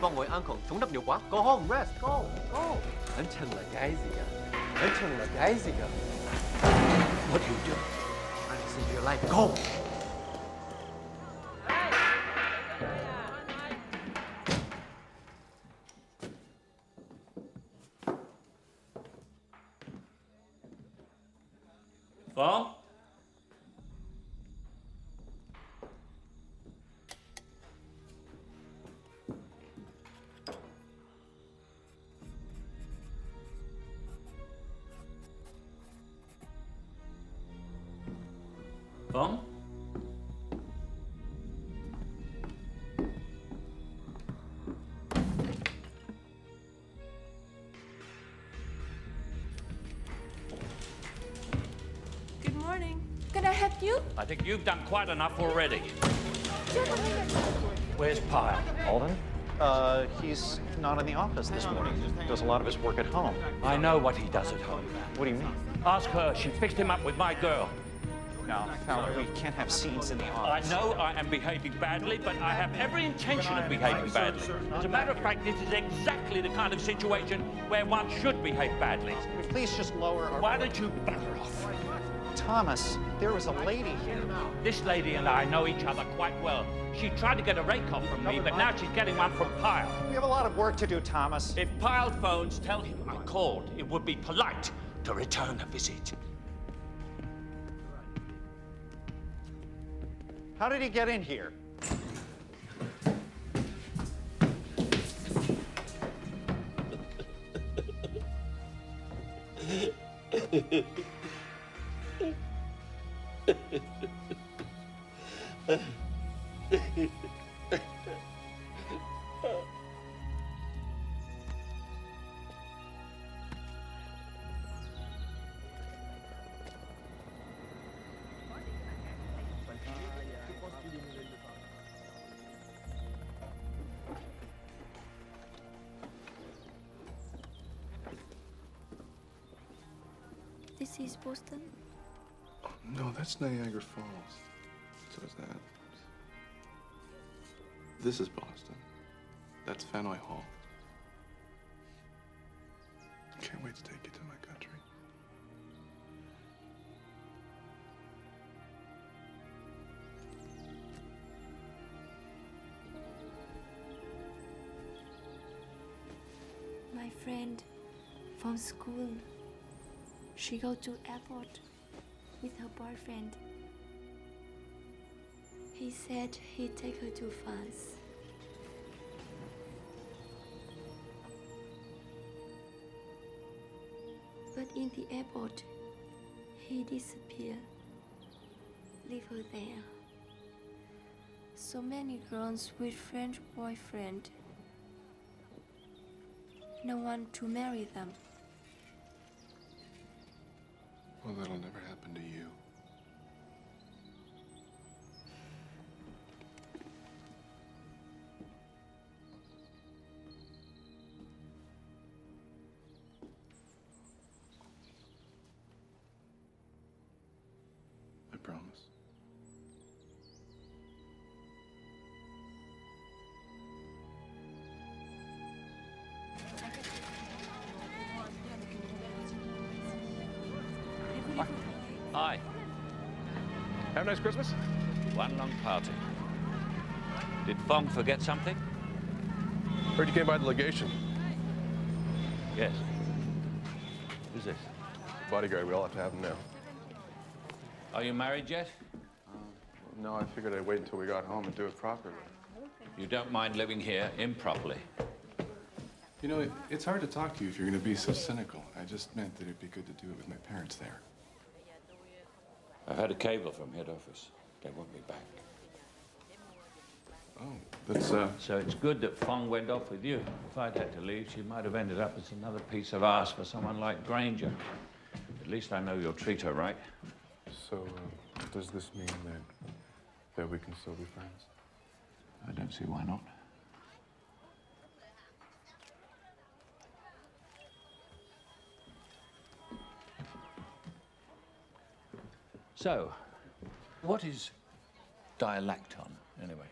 Vâng rồi, uncle, xuống đập nhiều quá. Go home, rest, go, go. Anh Trần là cái gì cả? Anh Trần là cái gì cả? What do you do? I can save your life. Go. Phong? Phong? Good morning. Can I help you? chứ. I think you've done quite enough already. Where's Pyle? Alden? He's not in the office this morning. Does a lot of his work at home. I know what he does at home. What do you mean? Ask her. She fixed him up with my girl. No, Fowler, we can't have scenes in the I office. know I am behaving badly, but I have every intention of behaving badly. As a matter of fact, this is exactly the kind of situation where one should behave badly. Please just lower our... Why don't you bugger off? Thomas, there was a lady here. This lady and I know each other quite well. She tried to get a rake off from me, but now she's getting one from Pyle. We have a lot of work to do, Thomas. If Pyle phones, tell him I called. It would be polite to return a visit. How did he get in here? This is Boston. No, that's Niagara Falls. So is that. This is Boston. That's Faneuil Hall. Can't wait to take you to my country. My friend from school. She go to airport with her boyfriend. He said he'd take her to France. But in the airport, he disappeared. Leave her there. So many girls with French boyfriend. No one to marry them. Well, that'll never happen to you. I promise. Hi. Have a nice Christmas. One long party. Did Fong forget something? Heard you came by the legation. Yes. Who's this? Bodyguard, we all have to have him now. Are you married yet? No, I figured I'd wait until we got home and do it properly. You don't mind living here improperly? You know, it's hard to talk to you if you're going to be so cynical. I just meant that it'd be good to do it with my parents there. I've had a cable from head office. They want me back. Oh, that's, So it's good that Fong went off with you. If I'd had to leave, she might have ended up as another piece of ass for someone like Granger. At least I know you'll treat her right. So, does this mean that we can still be friends? I don't see why not. So, what is dialacton, anyway?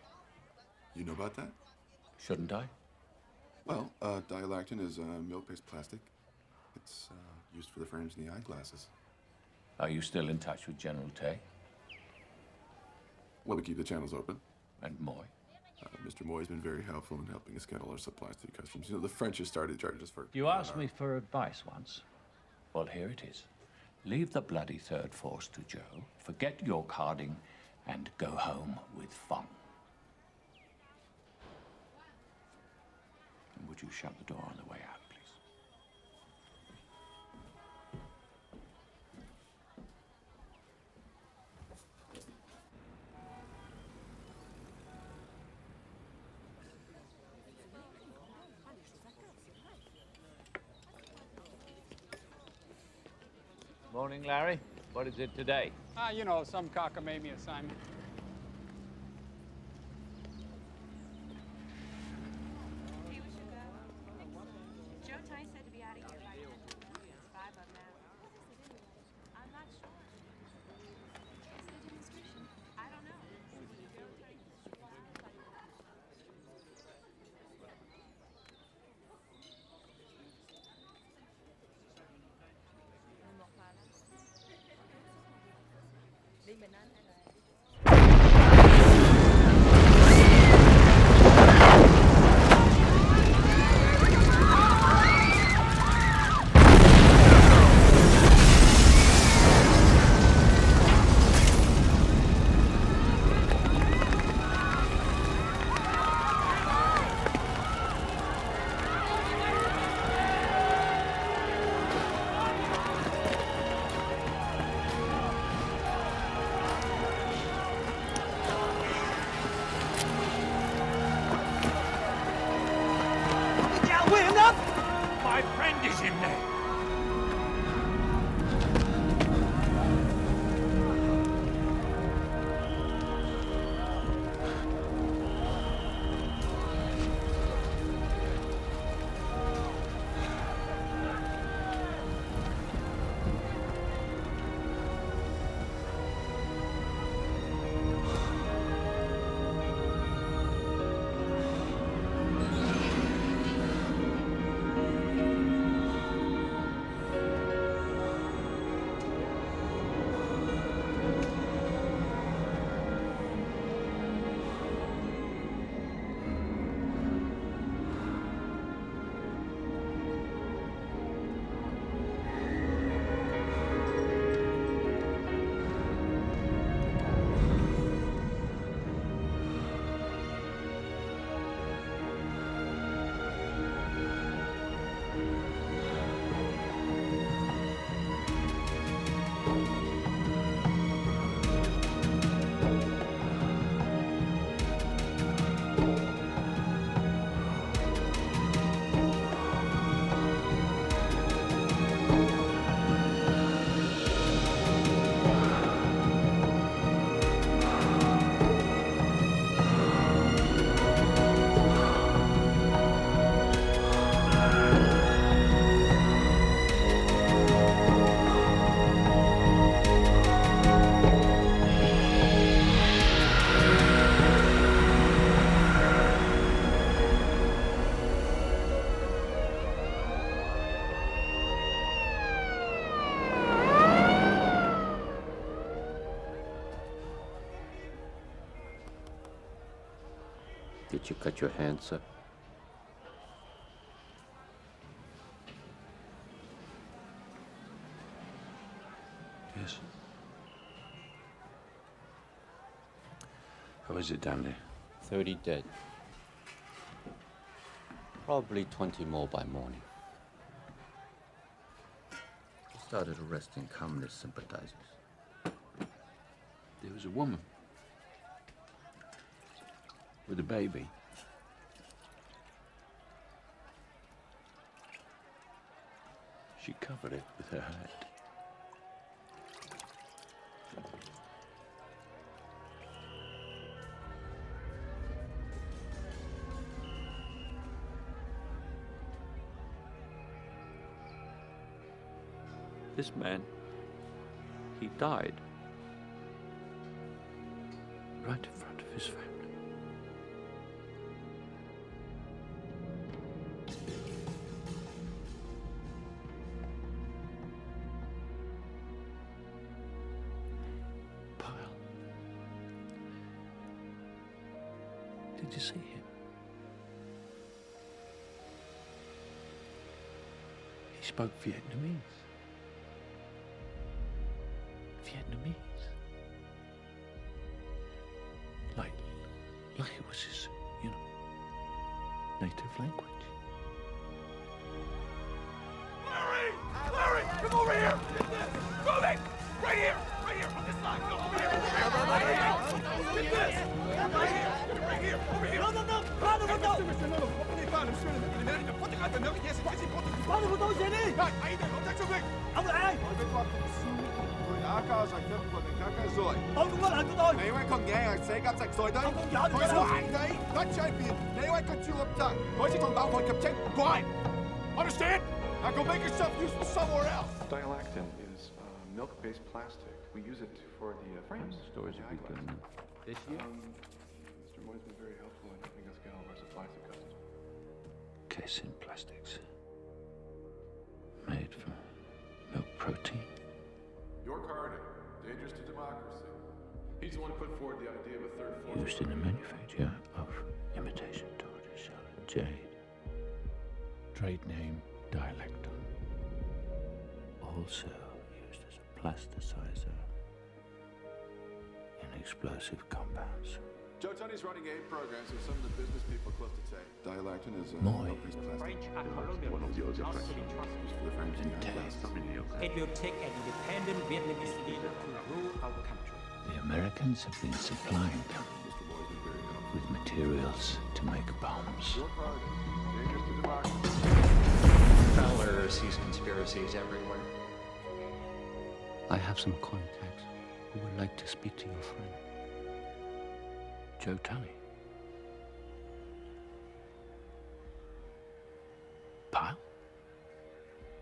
You know about that? Shouldn't I? Well, dialactin is milk-based plastic. It's used for the frames in the eyeglasses. Are you still in touch with General Tay? Well, we keep the channels open. And Moy? Mr. Moy's been very helpful in helping us get all our supplies through customs. You know, the French have started charging us for... You asked me for advice once. Well, here it is. Leave the bloody third force to Joe, forget your carding, and go home with Fong. And would you shut the door on the way out, please? Morning, Larry. What is it today? You know, some cockamamie assignment. My friend is in there. Did you cut your hand, sir? Yes. How is it down there? 30 dead. Probably 20 more by morning. They started arresting communist sympathizers. There was a woman with a baby. She covered it with her hat. This man, he died right in front of his family. Pyle. Did you see him? He spoke Vietnamese. Vietnamese. Like it was his, native language. Larry! Larry! Come over here! Get this! Moving! Right here! Right here! On this side! Go over here! Get this! Right here! Right here! Over here! No! Prendre vos dos! Non, comprenez pas, monsieur le maire, il ne faut pas de neuf, c'est pas si important. Prendre vos dos, gêné! Này, hãy để ông trách cho mình! Ông là ai? Nói với con, sư, người Cả ca sạch phép của mình, cả cái rồi. Tôi cũng có lệnh của tôi. Mấy quay con nghe à, sẽ gặp sạch rồi đấy. Tôi không giỡn Tôi nữa đâu. xoay đấy. Đất chơi biển, mấy quay con chưa hợp trận. Tôi chỉ còn bảo thôi cập tranh. Quiet. Understand? Now go make yourself useful somewhere else. Dialactin is milk-based plastic. We use it for the frames. Stories of have begun this year. Mr. Moy's been very helpful in helping us get all of our supplies to customs. Casein plastics. Made from milk protein. York Harding, dangerous to democracy. He's the one who put forward the idea of a third floor. Used in the manufacture of imitation tortoiseshell and jade. Trade name Dialactin. Also used as a plasticizer in explosive compounds. Joe Tony's running aid programs with some of the business people close to take. Dialactin is a Moy. milk-based plastic. French are colonial, not to be trusted. Used for the French It will take an independent Vietnamese leader to rule our country. The Americans have been supplying them with materials to make bombs. York Harding, dangerous to democracy. Fowler sees conspiracies everywhere. I have some contacts who would like to speak to your friend. Joe Tully. Pyle?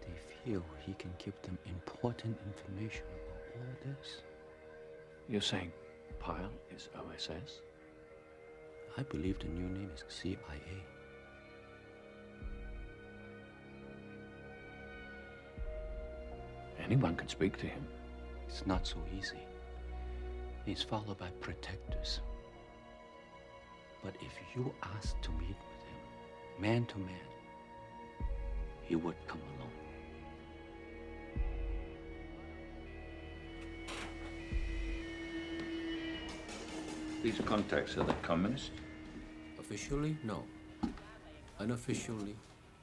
They feel he can give them important information about all this. You're saying Pyle is OSS? I believe the new name is CIA. Anyone can speak to him. It's not so easy. He's followed by protectors. But if you ask to meet with him, man to man, he would come alone. These contacts are the communists? Officially, no. Unofficially,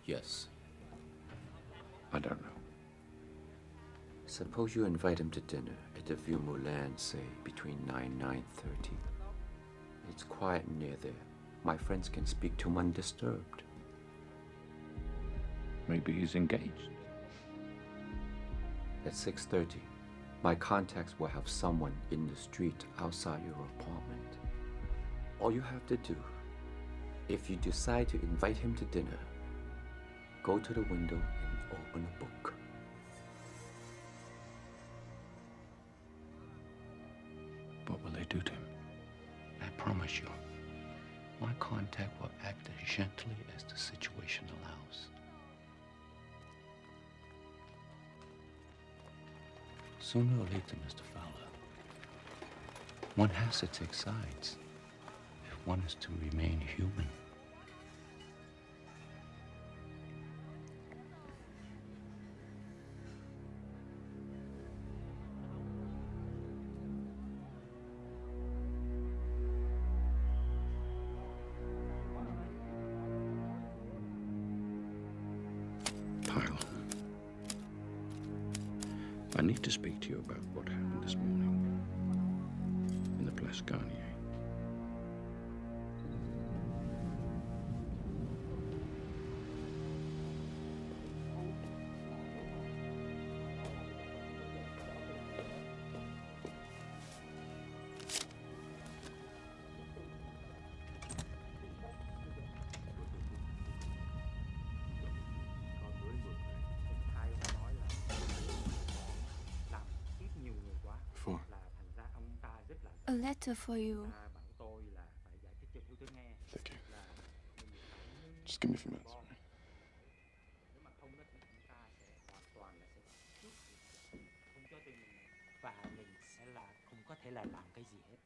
yes. I don't know. Suppose you invite him to dinner at the Vieux Moulin, say, between 9 and 9:30. It's quiet near there. My friends can speak to him undisturbed. Maybe he's engaged. At 6:30, my contacts will have someone in the street outside your apartment. All you have to do, if you decide to invite him to dinner, go to the window and open a book. What will they do to him? I promise you, my contact will act as gently as the situation allows. Sooner or later, Mr. Fowler, one has to take sides if one is to remain human. Pyle. I need to speak to you about what happened this morning in the Place Garnier. For? A letter for you. Thank you. Just give me a few minutes. Và mình sẽ là không có thể là làm cái gì hết.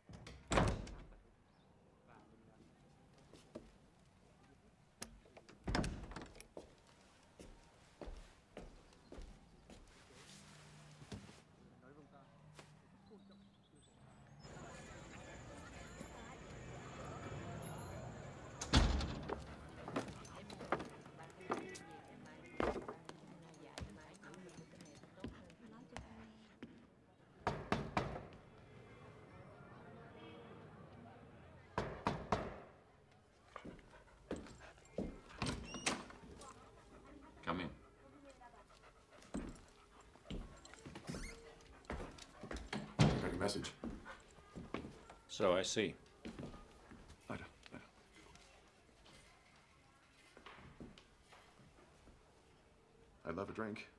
message. So I see. Lie down, lie down. I'd love a drink.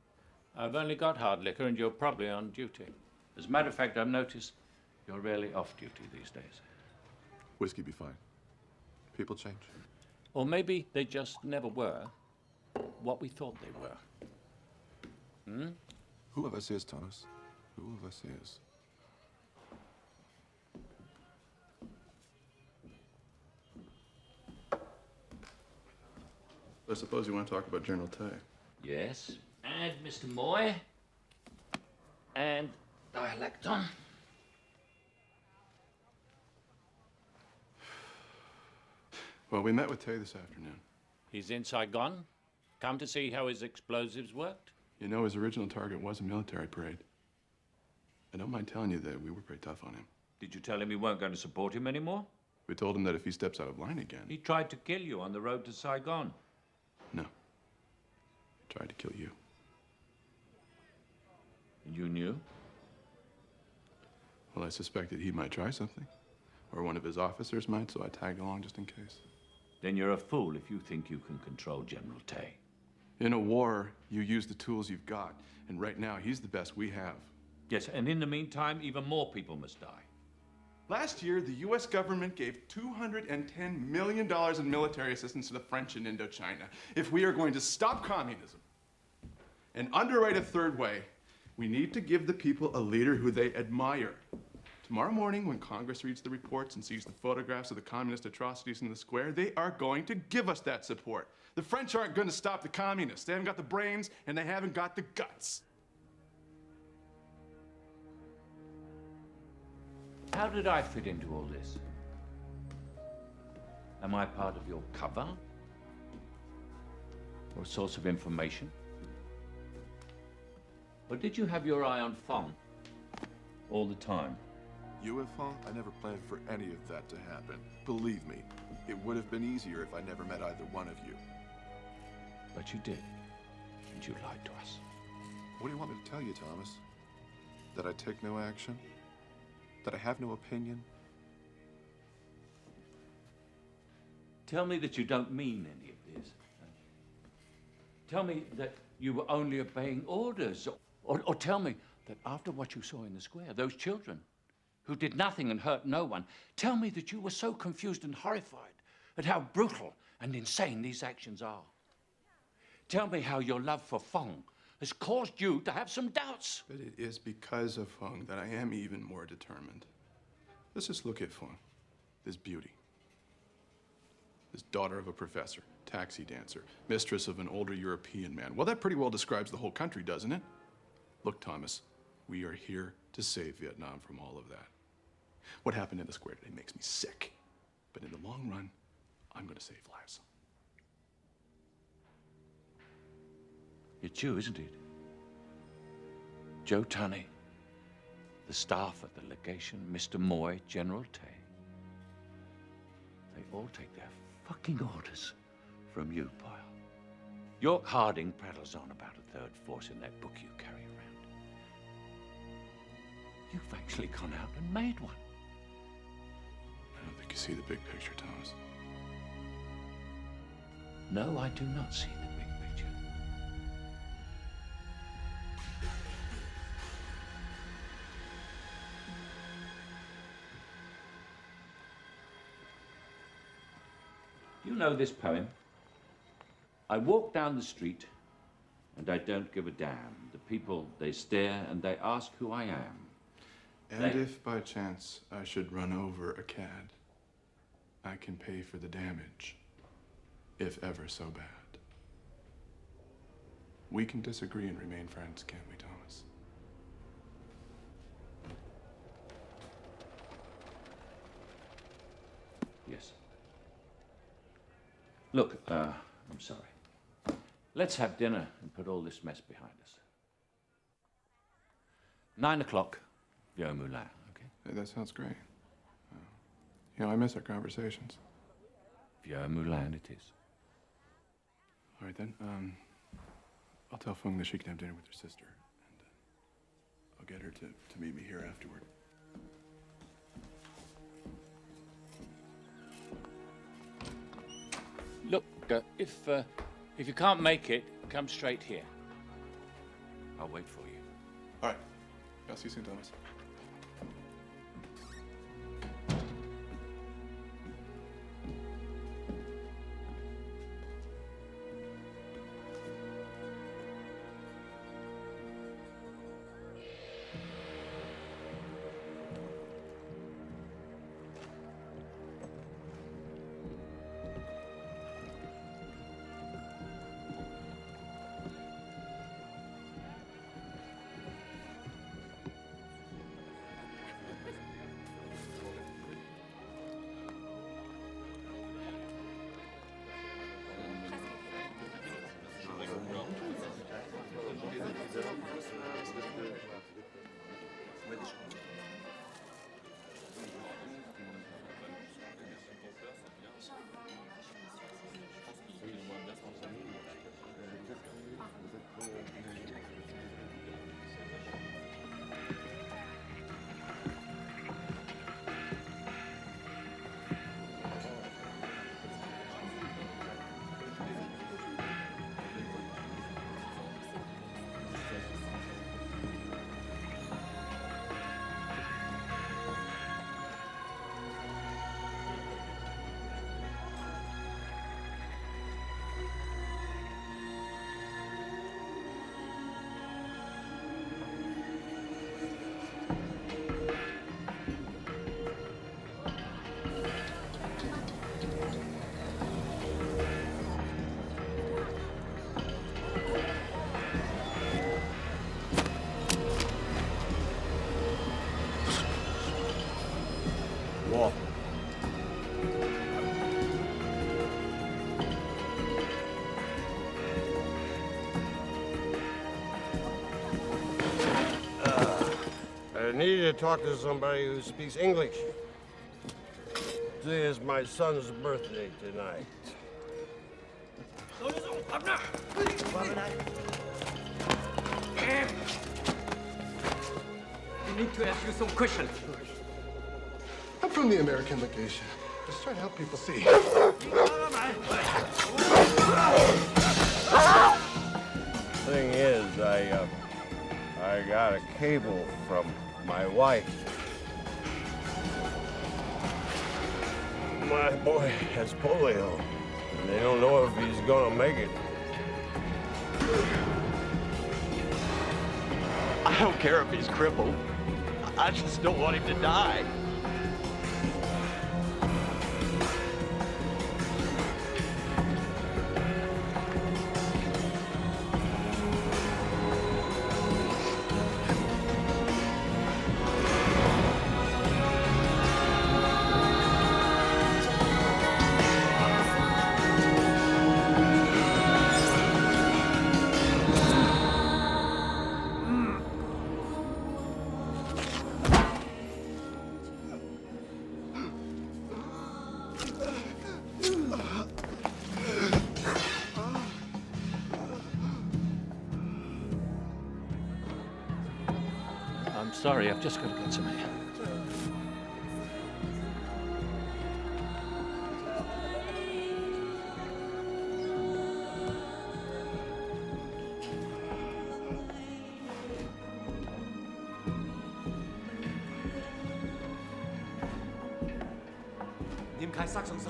I've only got hard liquor, and you're probably on duty. As a matter of fact, I've noticed you're rarely off duty these days. Whiskey be fine. People change. Or maybe they just never were what we thought they were. Hmm? Who of us is, Thomas? Who of us is? I suppose you want to talk about General Tay. Yes. And Mr. Moy. And Dialecton. Well, we met with Tay this afternoon. He's in Saigon. Come to see how his explosives worked. You know, his original target was a military parade. I don't mind telling you that we were pretty tough on him. Did you tell him we weren't going to support him anymore? We told him that if he steps out of line again... He tried to kill you on the road to Saigon. No. He tried to kill you. And you knew? Well, I suspected he might try something. Or one of his officers might, so I tagged along just in case. Then you're a fool if you think you can control General Tay. In a war, you use the tools you've got. And right now, he's the best we have. Yes, and in the meantime, even more people must die. Last year, the U.S. government gave $210 million in military assistance to the French in Indochina. If we are going to stop communism and underwrite a third way, we need to give the people a leader who they admire. Tomorrow morning, when Congress reads the reports and sees the photographs of the communist atrocities in the square, they are going to give us that support. The French aren't going to stop the communists. They haven't got the brains, and they haven't got the guts. How did I fit into all this? Am I part of your cover? Or a source of information? Or did you have your eye on Fong all the time? You and Fong, I never planned for any of that to happen. Believe me, it would have been easier if I never met either one of you. But you did. And you lied to us. What do you want me to tell you, Thomas? That I take no action? That I have no opinion? Tell me that you don't mean any of this. Tell me that you were only obeying orders. Or tell me that after what you saw in the square, those children who did nothing and hurt no one, tell me that you were so confused and horrified at how brutal and insane these actions are. Tell me how your love for Fong has caused you to have some doubts. But it is because of Fong that I am even more determined. Let's just look at Fong, this beauty. This daughter of a professor, taxi dancer, mistress of an older European man. Well, that pretty well describes the whole country, doesn't it? Look, Thomas, we are here to save Vietnam from all of that. What happened in the square today makes me sick. But in the long run, I'm going to save lives. It's you, isn't it? Joe Tunney, the staff at the legation, Mr. Moy, General Tay. They all take their fucking orders from you, Boyle. York Harding prattles on about a third force in that book you carry around. You've actually gone out and made one. I don't think you see the big picture, Thomas. No, I do not see the big picture. You know this poem? I walk down the street and I don't give a damn. The people, they stare and they ask who I am. And if by chance I should run over a cad, I can pay for the damage, if ever so bad. We can disagree and remain friends, can't we, Thomas? Yes. Look, I'm sorry. Let's have dinner and put all this mess behind us. 9 o'clock, Vieux Moulin, okay? Hey, that sounds great. You know, I miss our conversations. Vieux Moulin it is. All right, then. I'll tell Fung that she can have dinner with her sister. And I'll get her to meet me here afterward. If you can't make it, come straight here. I'll wait for you. All right. I'll see you soon, Thomas. Walk. I need to talk to somebody who speaks English. Today is my son's birthday tonight. We need to ask you some questions. I'm from the American legation. Just trying to help people see. Thing is, I got a cable from my wife. My boy has polio, and they don't know if he's gonna make it. I don't care if he's crippled. I just don't want him to die. I'm sorry, I've just got to get some air. Nimm keinen Sack, sonst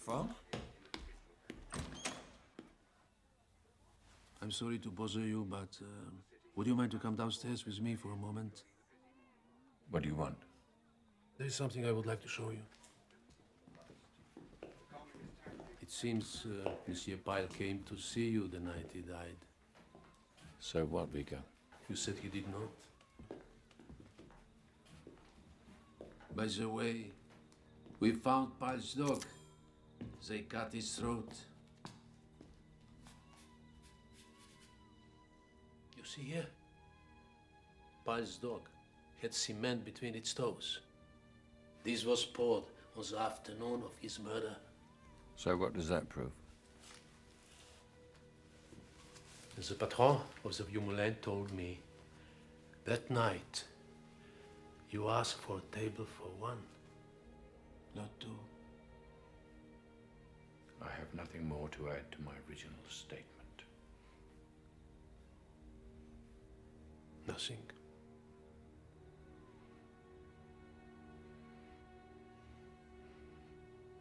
From? I'm sorry to bother you, but would you mind to come downstairs with me for a moment? What do you want? There is something I would like to show you. It seems Monsieur Pyle came to see you the night he died. So what, Vigo? You said he did not. By the way, we found Pile's dog. They cut his throat. You see here? Pile's dog had cement between its toes. This was poured on the afternoon of his murder. So what does that prove? The patron of the Vieux Moulin told me that night you asked for a table for one, not two. I have nothing more to add to my original statement. Nothing.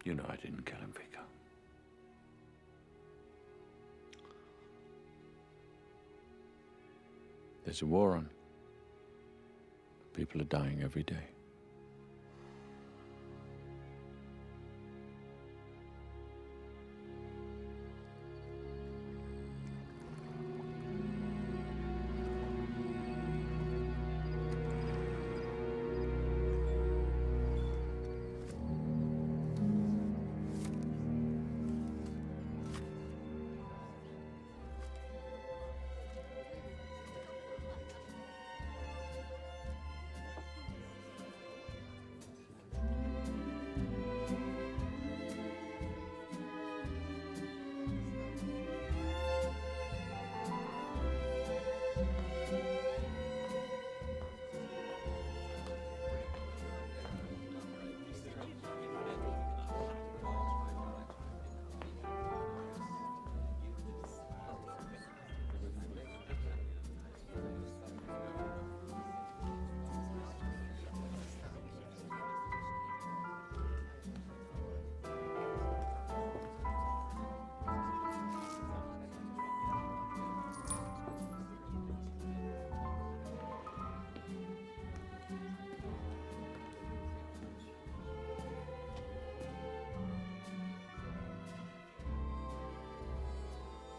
You know I didn't kill him, Vigo. There's a war on. People are dying every day.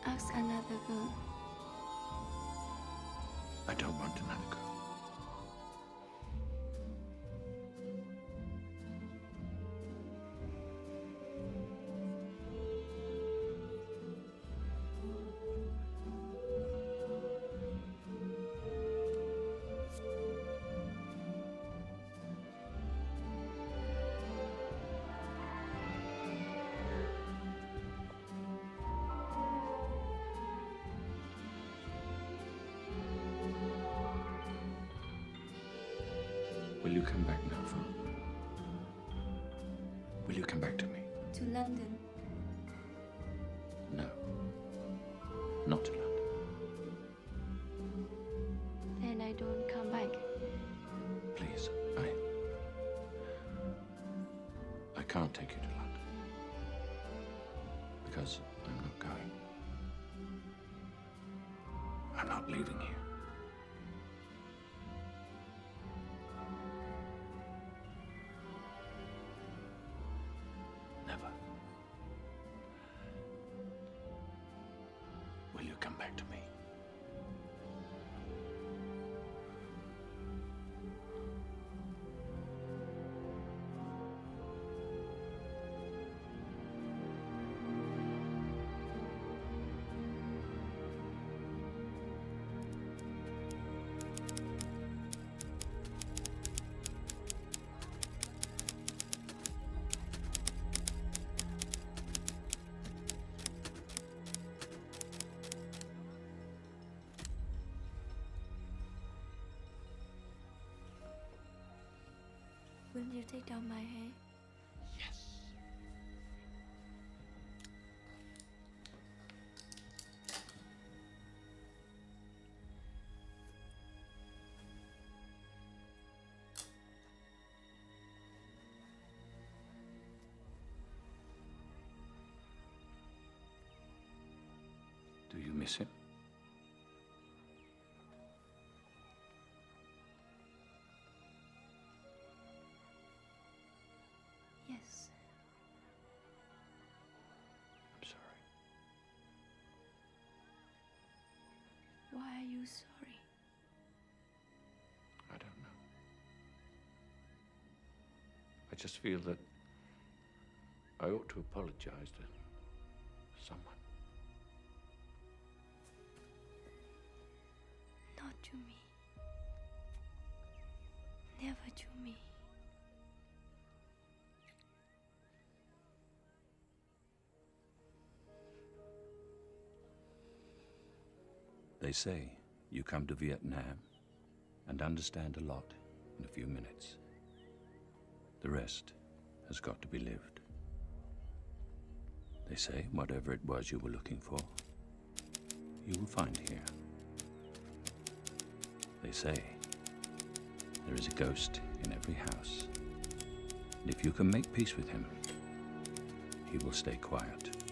Ask another girl. I don't want another girl. Will you come back now, Phil? Will you come back to me? To London. No. Not to London. Then I don't come back. Please, I can't take you to London. Because I'm not going. I'm not leaving here. Never. Will you come back to me? Will you take down my hair? Yes. Do you miss him? Yes. I'm sorry. Why are you just feel that I ought to apologize to someone. Not to me. Never to me. They say you come to Vietnam and understand a lot in a few minutes. The rest has got to be lived. They say whatever it was you were looking for, you will find here. They say there is a ghost in every house, and if you can make peace with him, he will stay quiet.